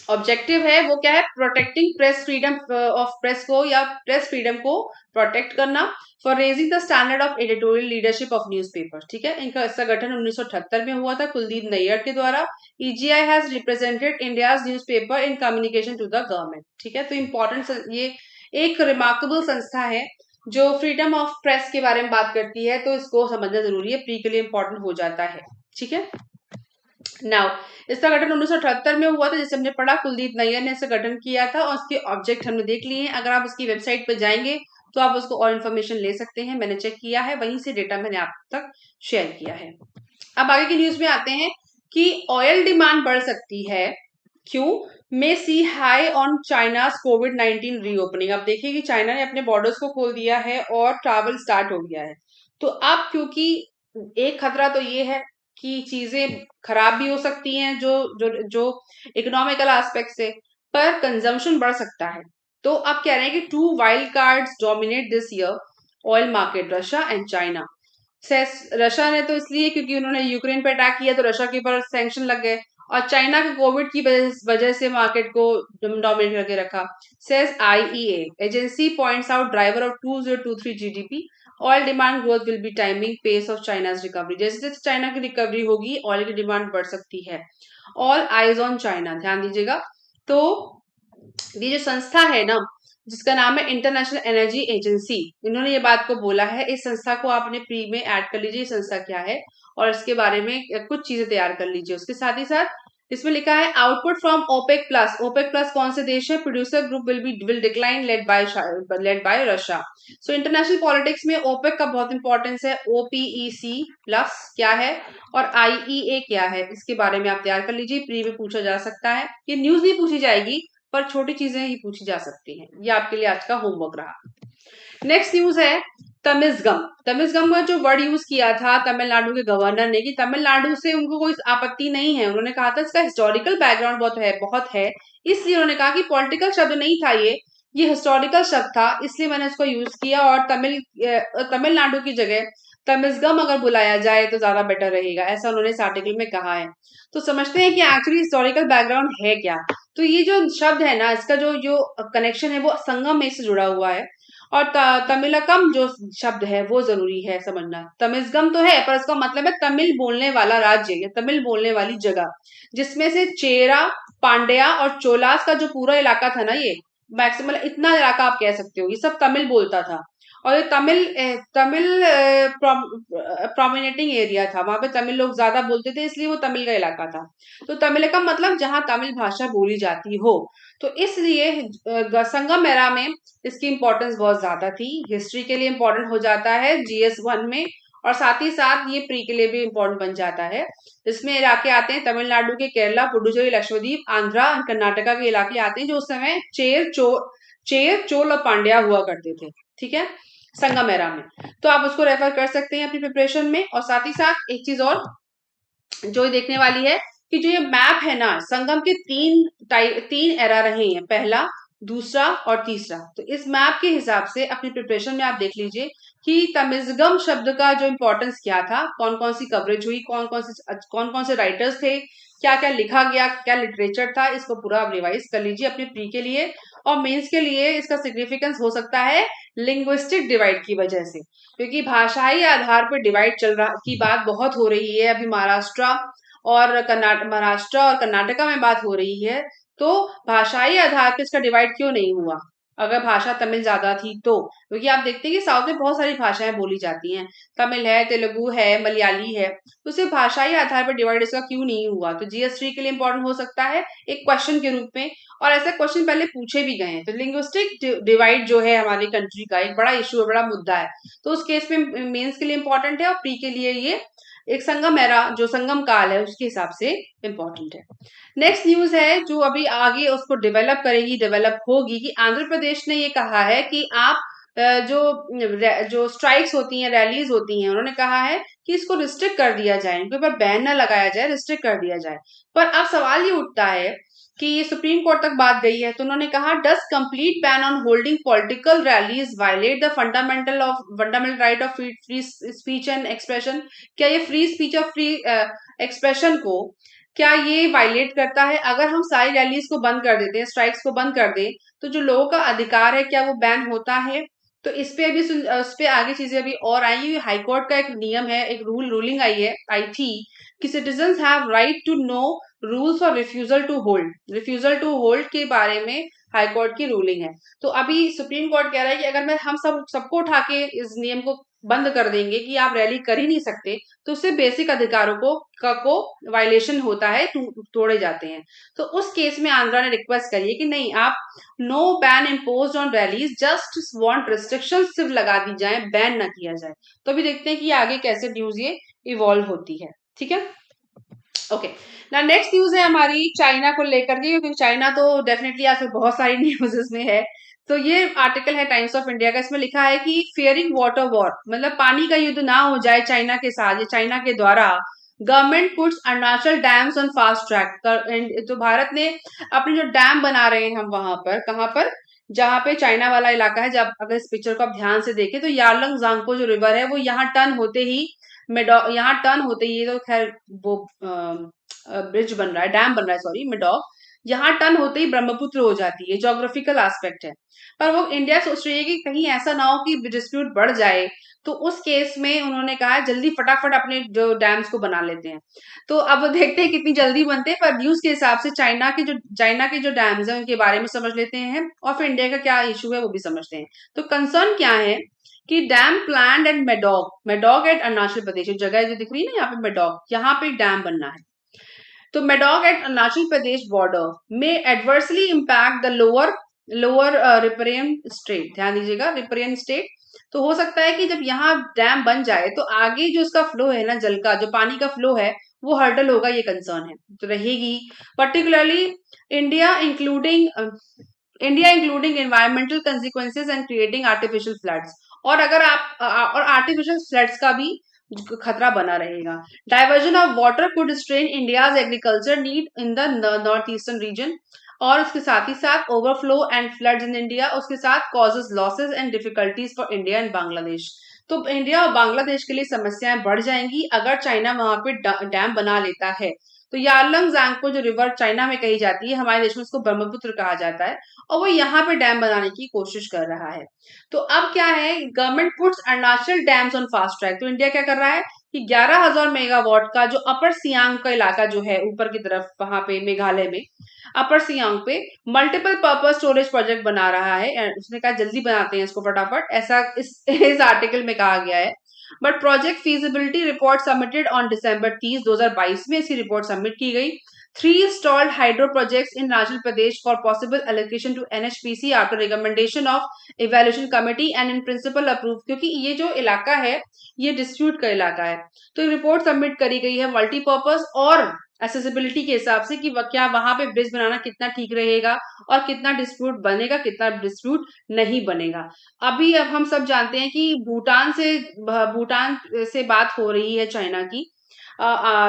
Speaker 1: objective है वो क्या है, protecting press freedom of press को, या प्रेस फ्रीडम को प्रोटेक्ट करना, for raising the standard of editorial leadership of newspaper, ठीक है। इसका गठन 1978 में हुआ था कुलदीप नैयर के द्वारा। EGI has represented India's newspaper in communication to the government, ठीक है। तो इम्पोर्टेंट, ये एक रिमार्केबल संस्था है जो फ्रीडम ऑफ प्रेस के बारे में बात करती है, तो इसको समझना जरूरी है, प्री के लिए इंपॉर्टेंट हो जाता है, ठीक है। नाउ इसका गठन 1978 में हुआ था, जैसे हमने पढ़ा, कुलदीप नैयर ने इसे गठन किया था, और उसके ऑब्जेक्ट हमने देख लिए हैं। अगर आप इसकी वेबसाइट पर जाएंगे तो आप उसको और इन्फॉर्मेशन ले सकते हैं, मैंने चेक किया है, वहीं से डेटा मैंने आप तक शेयर किया है। अब आगे की न्यूज में आते हैं कि ऑयल डिमांड बढ़ सकती है, क्यों? May see high on China कोविड-19 रीओपनिंग। अब देखिए कि चाइना ने अपने बॉर्डर्स को खोल दिया है और ट्रैवल स्टार्ट हो गया है। तो अब क्योंकि एक खतरा तो ये है कि चीजें खराब भी हो सकती हैं जो जो जो इकोनॉमिकल एस्पेक्ट से, पर कंजम्पशन बढ़ सकता है। तो अब कह रहे हैं कि two wild cards dominate this year oil market, Russia and China. Russia ने तो इसलिए क्योंकि उन्होंने यूक्रेन पे अटैक किया तो रशिया के ऊपर सैंक्शन लग गए, और चाइना के कोविड की वजह से मार्केट को डोमिनेट करके रखा। Says IEA agency points out driver of 2023 GDP oil demand growth will be timing pace of China's recovery. जैसे जैसे चाइना की रिकवरी होगी ऑयल की डिमांड बढ़ सकती है। ऑल आइज ऑन चाइना, ध्यान दीजिएगा। तो ये जो संस्था है ना, जिसका नाम है इंटरनेशनल एनर्जी एजेंसी, इन्होंने ये बात को बोला है। इस संस्था को आपने प्री में ऐड कर लीजिए, संस्था क्या है और इसके बारे में कुछ चीजें तैयार कर लीजिए। उसके साथ ही साथ इसमें लिखा है output from OPEC plus. OPEC plus कौन से देश है? Producer group will decline led by Russia. So international politics में ओपेक का बहुत इंपॉर्टेंस है। ओपीईसी प्लस क्या है और आईईए क्या है, इसके बारे में आप तैयार कर लीजिए, प्री में पूछा जा सकता है। ये न्यूज नहीं पूछी जाएगी पर छोटी चीजें ही पूछी जा सकती हैं। ये आपके लिए आज का होमवर्क रहा। नेक्स्ट न्यूज है तमिजगम। तमिजगम का जो वर्ड यूज किया था तमिलनाडु के गवर्नर ने कि तमिलनाडु से उनको कोई आपत्ति नहीं है, उन्होंने कहा था इसका हिस्टोरिकल बैकग्राउंड बहुत है, इसलिए उन्होंने कहा कि पॉलिटिकल शब्द नहीं था, ये हिस्टोरिकल शब्द था, इसलिए मैंने इसको यूज किया और तमिलनाडु की जगह तमिजगम अगर बुलाया जाए तो ज्यादा बेटर रहेगा, ऐसा उन्होंने इस आर्टिकल में कहा है। तो समझते हैं कि एक्चुअली हिस्टोरिकल बैकग्राउंड है क्या। तो ये जो शब्द है ना, इसका जो जो कनेक्शन है वो संगम में से जुड़ा हुआ है, और तमिलकम जो शब्द है वो जरूरी है समझना। तमिजगम तो है पर इसका मतलब है तमिल बोलने वाला राज्य या तमिल बोलने वाली जगह, जिसमें से चेरा, पांड्या और चोलास का जो पूरा इलाका था ना, ये मैक्सिमम इतना इलाका आप कह सकते हो, ये सब तमिल बोलता था। और ये तमिल प्रोमिनेटिंग एरिया था, वहां पे तमिल लोग ज्यादा बोलते थे, इसलिए वो तमिल का इलाका था। तो तमिल का मतलब जहां तमिल भाषा बोली जाती हो। तो इसलिए संगम मेरा में इसकी इंपॉर्टेंस बहुत ज्यादा थी, हिस्ट्री के लिए इंपॉर्टेंट हो जाता है GS1 में, और साथ ही साथ ये प्री के लिए भी इंपॉर्टेंट बन जाता है। इसमें इलाके आते हैं तमिलनाडु के केरला, पुडुचेरी, लक्षद्वीप, आंध्रा, कर्नाटका के इलाके आते हैं जो उस समय चेर, चोल और पांड्या हुआ करते थे। ठीक है, संगमेरा में। तो आप उसको रेफर कर सकते हैं अपनी प्रिपरेशन में। और साथ ही साथ एक चीज और जो देखने वाली है कि जो ये मैप है ना, संगम के तीन एरा रहे हैं, पहला, दूसरा और तीसरा। तो इस मैप के हिसाब से अपनी प्रिपरेशन में आप देख लीजिए कि तमिजगम शब्द का जो इंपॉर्टेंस क्या था, कौन कौन सी कवरेज हुई, कौन कौन से राइटर्स थे, क्या क्या लिखा गया, क्या लिटरेचर था, इसको पूरा आप रिवाइज कर लीजिए अपने प्री के लिए। और मेंस के लिए इसका सिग्निफिकेंस हो सकता है लिंग्विस्टिक डिवाइड की वजह से, क्योंकि भाषाई आधार पर डिवाइड चल रहा की बात बहुत हो रही है अभी महाराष्ट्र और कर्नाटका में बात हो रही है। तो भाषाई आधार पर इसका डिवाइड क्यों नहीं हुआ, अगर भाषा तमिल ज्यादा थी तो? क्योंकि आप देखते हैं कि साउथ में बहुत सारी भाषाएं बोली जाती हैं, तमिल है, तेलुगु है, मलयाली है, तो सिर्फ भाषाई आधार पर डिवाइड इसका क्यों नहीं हुआ? तो GS3 के लिए इंपॉर्टेंट हो सकता है एक क्वेश्चन के रूप में, और ऐसे क्वेश्चन पहले पूछे भी गए हैं। तो लिंग्विस्टिक डिवाइड जो है हमारी कंट्री का एक बड़ा इशू है, बड़ा मुद्दा है, तो उस केस में मेंस के लिए इंपॉर्टेंट है और प्री के लिए ये एक संगम एरा जो संगम काल है उसके हिसाब से इंपॉर्टेंट है। नेक्स्ट न्यूज है जो अभी आगे उसको डेवलप होगी कि आंध्र प्रदेश ने ये कहा है कि आप जो स्ट्राइक्स होती हैं, रैलीज होती हैं, उन्होंने कहा है कि इसको रिस्ट्रिक्ट कर दिया जाए, इनके ऊपर बैन ना लगाया जाए, रिस्ट्रिक्ट कर दिया जाए। पर अब सवाल ये उठता है कि ये सुप्रीम कोर्ट तक बात गई है, तो उन्होंने कहा does complete ban on holding political rallies violate the fundamental right of free speech and expression. क्या ये फ्री स्पीच और फ्री एक्सप्रेशन को क्या ये वायलेट करता है? अगर हम सारी रैलीज को बंद कर देते हैं, स्ट्राइक्स को बंद कर दें, तो जो लोगों का अधिकार है क्या वो बैन होता है? तो इस पे अभी उस पे आगे चीजें अभी और आई। हाईकोर्ट का एक नियम है, एक रूलिंग आई थी कि citizens have right to know rules for refusal to hold के बारे में हाई कोर्ट की रूलिंग है। तो अभी सुप्रीम कोर्ट कह रहा है कि अगर मैं हम सबको उठा के इस नियम को बंद कर देंगे कि आप रैली कर ही नहीं सकते, तो उससे बेसिक अधिकारों को वायलेशन होता है, तोड़े जाते हैं। तो उस केस में आंध्रा ने रिक्वेस्ट करी है कि नहीं, आप no ban impose on rallies, just want restriction सिर्फ लगा दी जाए, बैन ना किया जाए। तो अभी देखते हैं कि आगे कैसे न्यूज ये इवॉल्व होती है। ठीक है, ओके ना। नेक्स्ट न्यूज है हमारी चाइना को लेकर के, क्योंकि चाइना तो डेफिनेटली आजकल बहुत सारी न्यूज़ में है। तो ये आर्टिकल है टाइम्स ऑफ इंडिया का, इसमें लिखा है कि फियरिंग वाटर वॉर, मतलब पानी का युद्ध ना हो जाए चाइना के साथ, ये चाइना के द्वारा government puts Arunachal dams on fast track. तो भारत ने अपने जो डैम बना रहे हैं हम वहां पर, कहाँ पर, जहां पे चाइना वाला इलाका है, जब अगर इस पिक्चर को आप ध्यान से देखें तो यारलंग जांगपो जो रिवर है वो यहाँ टर्न होते ही यहाँ टर्न होते ही, ये तो खैर वो ब्रिज बन रहा है, डैम बन रहा है, सॉरी, मेडॉक, यहाँ टर्न होते ही ब्रह्मपुत्र हो जाती है, जोग्राफिकल एस्पेक्ट है। पर वो इंडिया सोच रही है कि कहीं ऐसा ना हो कि डिस्प्यूट बढ़ जाए, तो उस केस में उन्होंने कहा है जल्दी फटाफट अपने जो डैम्स को बना लेते हैं। तो अब देखते हैं कितनी जल्दी बनते हैं, पर न्यूज के हिसाब से चाइना के जो डैम्स हैं उनके बारे में समझ लेते हैं, और फिर इंडिया का क्या इशू है वो भी समझते हैं। तो कंसर्न क्या है कि dam plan at Medog at Arunachal Pradesh, जगह जो दिख रही है ना यहाँ पे मेडॉक, यहाँ पे डैम बनना है। तो Maddock at Arunachal Pradesh border में adversely impact the lower lower riparian state, ध्यान दीजिएगा, रिपेरियन स्टेट। तो हो सकता है कि जब यहाँ डैम बन जाए तो आगे जो इसका फ्लो है ना, जल का जो पानी का फ्लो है वो हर्डल होगा, ये कंसर्न है, तो रहेगी। Particularly India including India including environmental consequences and creating artificial floods. और अगर आप और आर्टिफिशियल फ्लड्स का भी खतरा बना रहेगा। Diversion of water could strain India's agriculture need in the north eastern region. और उसके साथ ही साथ overflow and floods in India, उसके साथ causes losses and difficulties for India and Bangladesh. तो इंडिया और बांग्लादेश के लिए समस्याएं बढ़ जाएंगी अगर चाइना वहां पे डैम बना लेता है। तो यारलंग जांगपो जो रिवर चाइना में कही जाती है, हमारे देश में उसको ब्रह्मपुत्र कहा जाता है, और वो यहाँ पे डैम बनाने की कोशिश कर रहा है। तो अब क्या है, government puts Arunachal dams on fast track. तो इंडिया क्या कर रहा है कि 11,000 मेगावाट का जो अपर सियांग का इलाका जो है ऊपर की तरफ, वहां पे मेघालय में अपर सियांग पे मल्टीपल पर्पज स्टोरेज प्रोजेक्ट बना रहा है। उसने कहा जल्दी बनाते हैं इसको फटाफट, ऐसा इस आर्टिकल में कहा गया है। But project feasibility report submitted on December 30, 2022 में इसकी रिपोर्ट सबमिट की गई। 3 stalled hydro projects in Arunachal Pradesh for possible allocation to NHPC after recommendation of evaluation committee and in principle approved। क्योंकि ये जो इलाका है ये डिस्प्यूट का इलाका है, तो रिपोर्ट सबमिट करी गई है मल्टीपर्पज और एसेसिबिलिटी के हिसाब से कि क्या वहां पे ब्रिज बनाना कितना ठीक रहेगा, और कितना डिस्प्यूट बनेगा, कितना डिस्प्यूट नहीं बनेगा। अभी अब हम सब जानते हैं कि भूटान से बात हो रही है चाइना की,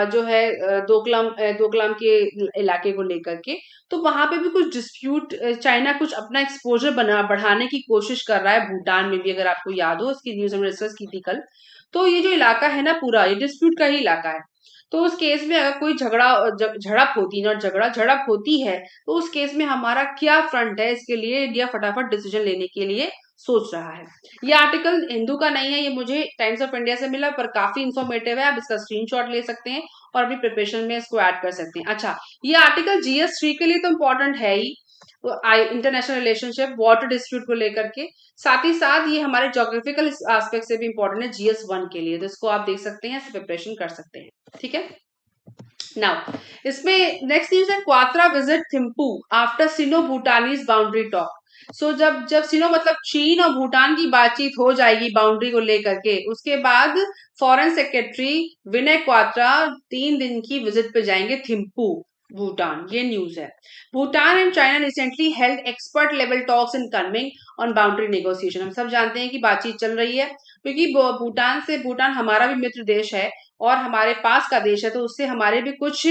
Speaker 1: जो है दोकलाम के इलाके को लेकर के। तो वहां पे भी कुछ डिस्प्यूट, चाइना कुछ अपना एक्सपोजर बढ़ाने की कोशिश कर रहा है भूटान में भी, अगर आपको याद हो, इसकी न्यूज हमने डिस्कस की थी कल। तो ये जो इलाका है ना पूरा, ये डिस्प्यूट का ही इलाका है। तो उस केस में अगर कोई झड़प होती है, झड़प होती है, तो उस केस में हमारा क्या फ्रंट है, इसके लिए इंडिया फटाफट डिसीजन लेने के लिए सोच रहा है। ये आर्टिकल हिंदू का नहीं है, ये मुझे टाइम्स ऑफ इंडिया से मिला, पर काफी इंफॉर्मेटिव है, आप इसका स्क्रीनशॉट ले सकते हैं और अपनी प्रिपरेशन में इसको ऐड कर सकते हैं। अच्छा, ये आर्टिकल GS3 के लिए तो इम्पोर्टेंट है ही, इंटरनेशनल रिलेशनशिप, वाटर डिस्प्यूट को लेकर के, साथ ही साथ ये हमारे जोग्राफिकल एस्पेक्ट से भी इम्पोर्टेंट है GS1 के लिए, तो इसको आप देख सकते हैं, प्रिपरेशन कर सकते हैं। ठीक है, नाउ इसमें नेक्स्ट न्यूज है क्वात्रा विजिट थिम्पू आफ्टर सिनो भूटानीज बाउंड्री टॉक। सो जब जब सिनो मतलब चीन और भूटान की बातचीत हो जाएगी बाउंड्री को लेकर के, उसके बाद फॉरेन सेक्रेटरी विनय क्वात्रा 3 दिन की विजिट पे जाएंगे थिम्पू, भूटान। ये न्यूज है। Bhutan and China recently held expert level talks in Kunming on boundary negotiation. हम सब जानते हैं कि बातचीत चल रही है, क्योंकि भूटान हमारा भी मित्र देश है और हमारे पास का देश है, तो उससे हमारे भी कुछ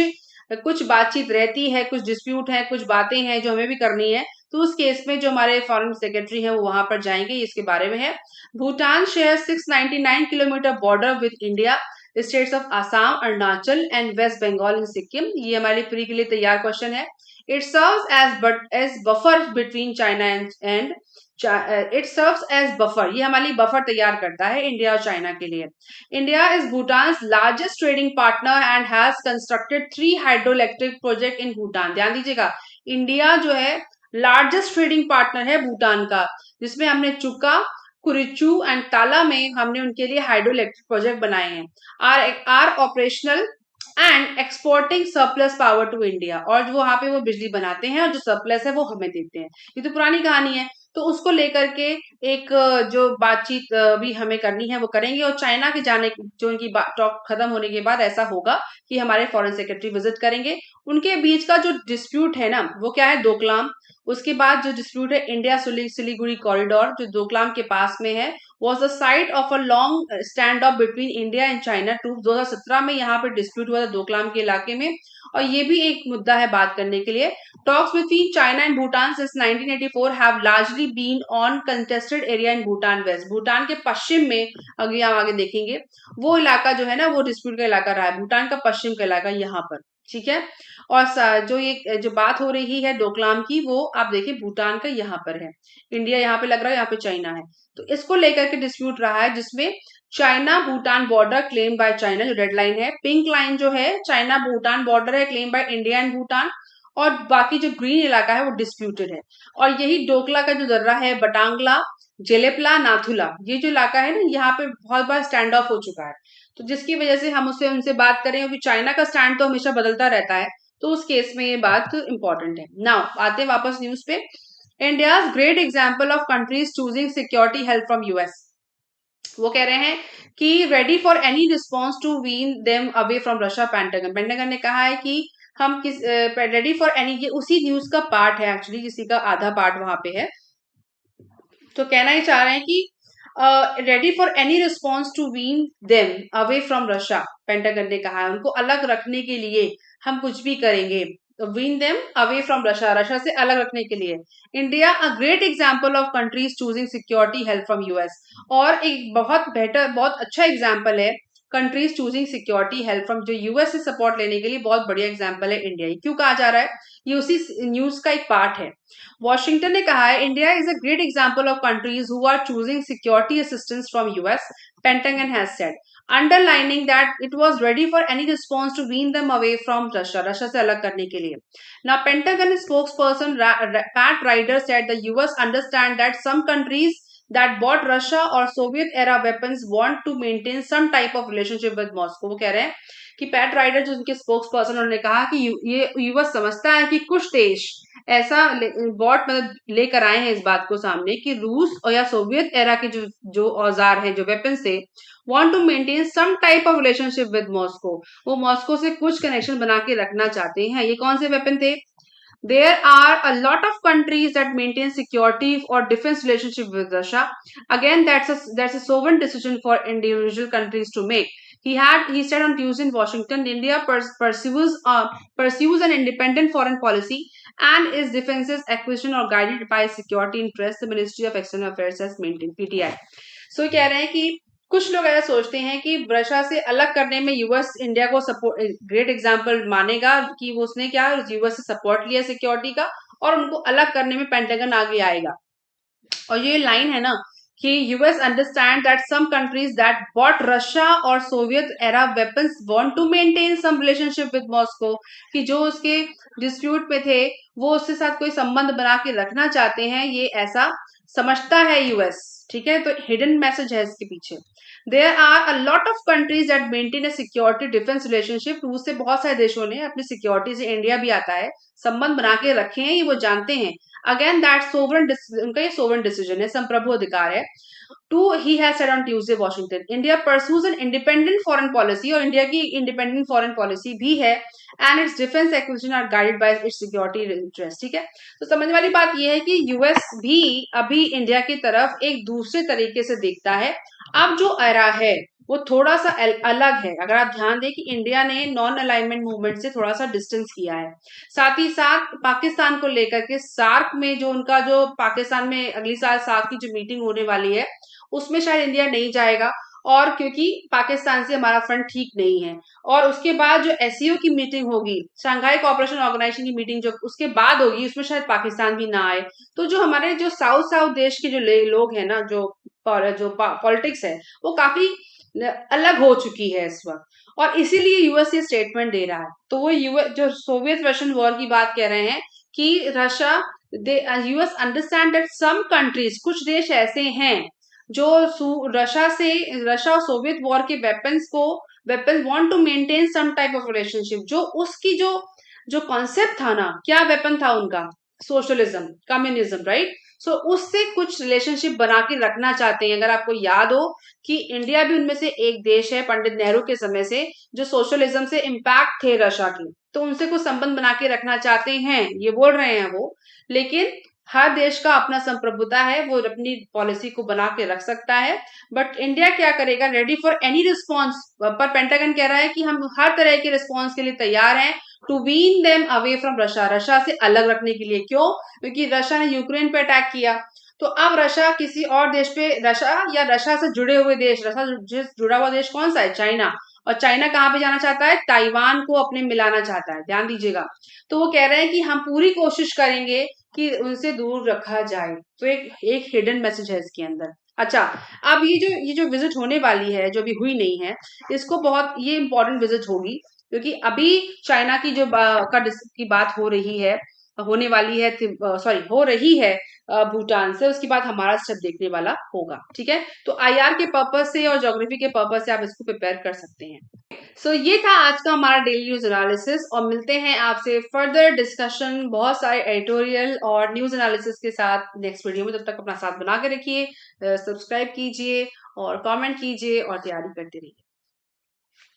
Speaker 1: कुछ बातचीत रहती है, कुछ डिस्प्यूट है, कुछ बातें हैं जो हमें भी करनी है। तो उस केस में जो हमारे फॉरेन सेक्रेटरी हैं वो वहां पर जाएंगे, इसके बारे में है। Bhutan share 699 kilometre border with India, states of Assam, Arunachal and west Bengal and Sikkim. ये हमारे प्री के लिए तैयार क्वेश्चन है। It serves as buffer between China and it serves as buffer, ये हमारी बफर तैयार करता है इंडिया और चाइना के लिए। India is Bhutan largest trading partner and has constructed 3 hydro electric project in Bhutan. ध्यान दीजिएगा, इंडिया जो है लार्जेस्ट ट्रेडिंग पार्टनर है भूटान का, जिसमें हमने चुका, कुरिचू एंड ताला में हमने उनके लिए हाइड्रो इलेक्ट्रिक प्रोजेक्ट बनाए हैं। Are operational and exporting surplus power to India, और जो वहां पे वो बिजली बनाते हैं और जो सरप्लस है वो हमें देते हैं। ये तो पुरानी कहानी है, तो उसको लेकर के एक जो बातचीत भी हमें करनी है वो करेंगे। और चाइना के जाने जो उनकी टॉक खत्म होने के बाद ऐसा होगा कि हमारे फॉरेन सेक्रेटरी विजिट करेंगे। उनके बीच का जो डिस्प्यूट है ना वो क्या है, दोकलाम। उसके बाद जो डिस्प्यूट है इंडिया सिलीगुड़ी कॉरिडोर जो दोकलाम के पास में है, was the site of a long standoff between India and China troops। 2017 में यहाँ पे डिस्प्यूट हुआ था दोकलाम के इलाके में, और ये भी एक मुद्दा है बात करने के लिए। Talks between China and Bhutan since 1984 have largely been on contested area in Bhutan west. Bhutan के पश्चिम में, अगर हम आगे देखेंगे, वो इलाका जो है ना वो डिस्प्यूट का इलाका रहा है, भूटान का पश्चिम का इलाका यहाँ पर, ठीक है। और जो ये जो बात हो रही है डोकलाम की, वो आप देखिए भूटान का यहाँ पर है, इंडिया यहाँ पे लग रहा है, यहाँ पे चाइना है। तो इसको लेकर के डिस्प्यूट रहा है, जिसमें China Bhutan border claim by China, जो रेड लाइन है, पिंक लाइन जो है चाइना भूटान बॉर्डर है claim by India and Bhutan, और बाकी जो ग्रीन इलाका है वो डिस्प्यूटेड है। और यही डोकला का जो दर्रा है, बटांगला, जेलेपला, नाथुला, ये जो इलाका है ना, यहाँ पे बहुत बार स्टैंड ऑफ हो चुका है। तो जिसकी वजह से हम उससे उनसे बात करें, क्योंकि चाइना का स्टैंड तो हमेशा बदलता रहता है, तो उस केस में ये बात इंपॉर्टेंट है। नाउ आते वापस न्यूज पे। India's great example of countries choosing security help from US. वो कह रहे हैं कि ready for any response to wean them away from Russia. Pentagon ने कहा है कि हम किस रेडी फॉर एनी, ये उसी न्यूज का पार्ट है एक्चुअली, किसी का आधा पार्ट वहां पे है। तो कहना ही चाह रहे हैं कि ready for any response to wean them away from Russia. Pentagon ने कहा है उनको अलग रखने के लिए हम कुछ भी करेंगे, wean them away from Russia, Russia से अलग रखने के लिए। India a great example of countries choosing security help from US. और एक बहुत बेटर, बहुत अच्छा एग्जाम्पल है countries choosing security help from, जो यूएस से सपोर्ट लेने के लिए बहुत बढ़िया एग्जाम्पल है इंडिया। क्यों कहा जा रहा है, ये उसी न्यूज का एक पार्ट है। वॉशिंगटन ने कहा है India is a great example of countries who are choosing security assistance from US, Pentagon has said, underlining that it was ready for any response to wean them away from Russia, Russia से अलग करने के लिए। Now, Pentagon spokesperson Pat Ryder said the US understand that some countries that bought Russia or Soviet era weapons want to maintain some type of relationship with Moscow। वो कह रहे हैं कि पैट राइडर जो उनके स्पोक्स पर्सन, उन्होंने कहा कि ये यूएस समझता है कि कुछ देश ऐसा बॉट मतलब लेकर आए हैं इस बात को सामने कि रूस और या सोवियत एरा के जो जो औजार हैं, जो वेपन थे, want to maintain some type of relationship with Moscow. वो मॉस्को से कुछ कनेक्शन बना के रखना चाहते हैं। ये कौन से वेपन थे? There are a lot of countries that maintain security or defense relationship with Russia. Again, that's a sovereign decision for individual countries to make. He said on Tuesday in Washington, India pursues an independent foreign policy and is defenses acquisition or guided by security interests. The Ministry of External Affairs has maintained PTI. So कह रहे हैं कि कुछ लोग ऐसा सोचते हैं कि रशिया से अलग करने में यूएस इंडिया को सपोर्ट, ग्रेट एग्जांपल मानेगा कि वो उसने क्या यूएस से सपोर्ट लिया सिक्योरिटी का, और उनको अलग करने में पेंटागन आगे आएगा। और ये लाइन है ना कि US understand that some countries that bought Russia और Soviet era weapons want to maintain some relationship with Moscow, कि जो उसके डिस्प्यूट में थे वो उसके साथ कोई संबंध बना के रखना चाहते हैं, ये ऐसा समझता है यूएस। ठीक है, तो हिडन मैसेज है इसके पीछे। There are a lot of countries that maintain a security defence relationship. रूस से बहुत सारे देशों ने अपनी सिक्योरिटी से, इंडिया भी आता है, संबंध बना के रखे हैं, ये वो जानते हैं। अगेन दैट सोवरेन, उनका ये सोवरेन डिसीजन है, संप्रभु अधिकार है। To he has said on Tuesday Washington, India pursues an independent foreign policy, और इंडिया की इंडिपेंडेंट फॉरेन पॉलिसी भी है, and its defence acquisition are guided by its security interest. ठीक है, तो समझने वाली बात यह है कि यूएस भी अभी इंडिया की तरफ एक दूसरे तरीके से देखता है। अब जो एरा है वो थोड़ा सा अलग है। अगर आप ध्यान दें कि इंडिया ने नॉन अलाइनमेंट मूवमेंट से थोड़ा सा डिस्टेंस किया है, साथ ही साथ पाकिस्तान को लेकर के सार्क में जो उनका जो पाकिस्तान में अगली साल सार्क की जो मीटिंग होने वाली है उसमें शायद इंडिया नहीं जाएगा, और क्योंकि पाकिस्तान से हमारा फ्रंट ठीक नहीं है। और उसके बाद जो एससीओ की मीटिंग होगी, शंघाई कोऑपरेशन ऑर्गेनाइजेशन की मीटिंग जो उसके बाद होगी, उसमें शायद पाकिस्तान भी ना आए। तो जो हमारे जो साउथ साउथ देश के जो लोग हैं ना, जो पॉलिटिक्स है वो काफी अलग हो चुकी है इस वक्त, और इसीलिए यूएस ये स्टेटमेंट दे रहा है। तो वो यूएस जो सोवियत रशियन वॉर की बात कह रहे हैं कि Russia they US understand that some countries, कुछ देश ऐसे हैं जो रशिया और सोवियत वॉर के weapon want to maintain some type of relationship, जो उसकी जो कॉन्सेप्ट था ना, क्या वेपन था उनका, सोशलिज्म, कम्युनिज्म, राइट। सो उससे कुछ रिलेशनशिप बना के रखना चाहते हैं। अगर आपको याद हो कि इंडिया भी उनमें से एक देश है, पंडित नेहरू के समय से, जो सोशलिज्म से इम्पैक्ट थे रशिया के, तो उनसे कुछ संबंध बना के रखना चाहते हैं, ये बोल रहे हैं वो। लेकिन हर देश का अपना संप्रभुता है, वो अपनी पॉलिसी को बना के रख सकता है। बट इंडिया क्या करेगा, रेडी फॉर एनी रिस्पॉन्स, पर पेंटागन कह रहा है कि हम हर तरह के रिस्पॉन्स के लिए तैयार हैं, to wean them away from Russia, Russia से अलग रखने के लिए। क्यों? क्योंकि रशिया ने यूक्रेन पे अटैक किया, तो अब रशिया किसी और देश पे, रशिया या रशिया से जुड़े हुए देश, रशिया जुड़ा हुआ देश कौन सा है, चाइना। और चाइना कहाँ पे जाना चाहता है, ताइवान को अपने मिलाना चाहता है, ध्यान दीजिएगा। तो वो कह रहे हैं कि हम पूरी कोशिश करेंगे कि उनसे दूर रखा जाए। तो एक हिडन मैसेज है इसके अंदर। अच्छा, अब ये जो विजिट होने वाली है, जो भी हुई नहीं है, इसको बहुत ये इंपॉर्टेंट विजिट होगी, क्योंकि अभी चाइना की की बात हो रही है, होने वाली है, सॉरी हो रही है भूटान से, उसके बाद हमारा स्टेप देखने वाला होगा, ठीक है। तो आईआर के पर्पज से और ज्योग्राफी के पर्पज से आप इसको प्रिपेयर कर सकते हैं। ये था आज का हमारा डेली न्यूज एनालिसिस, और मिलते हैं आपसे फर्दर डिस्कशन, बहुत सारे एडिटोरियल और न्यूज एनालिसिस के साथ नेक्स्ट वीडियो में। तब तक अपना साथ बना के रखिए, सब्सक्राइब कीजिए और कमेंट कीजिए और तैयारी करते रहिए।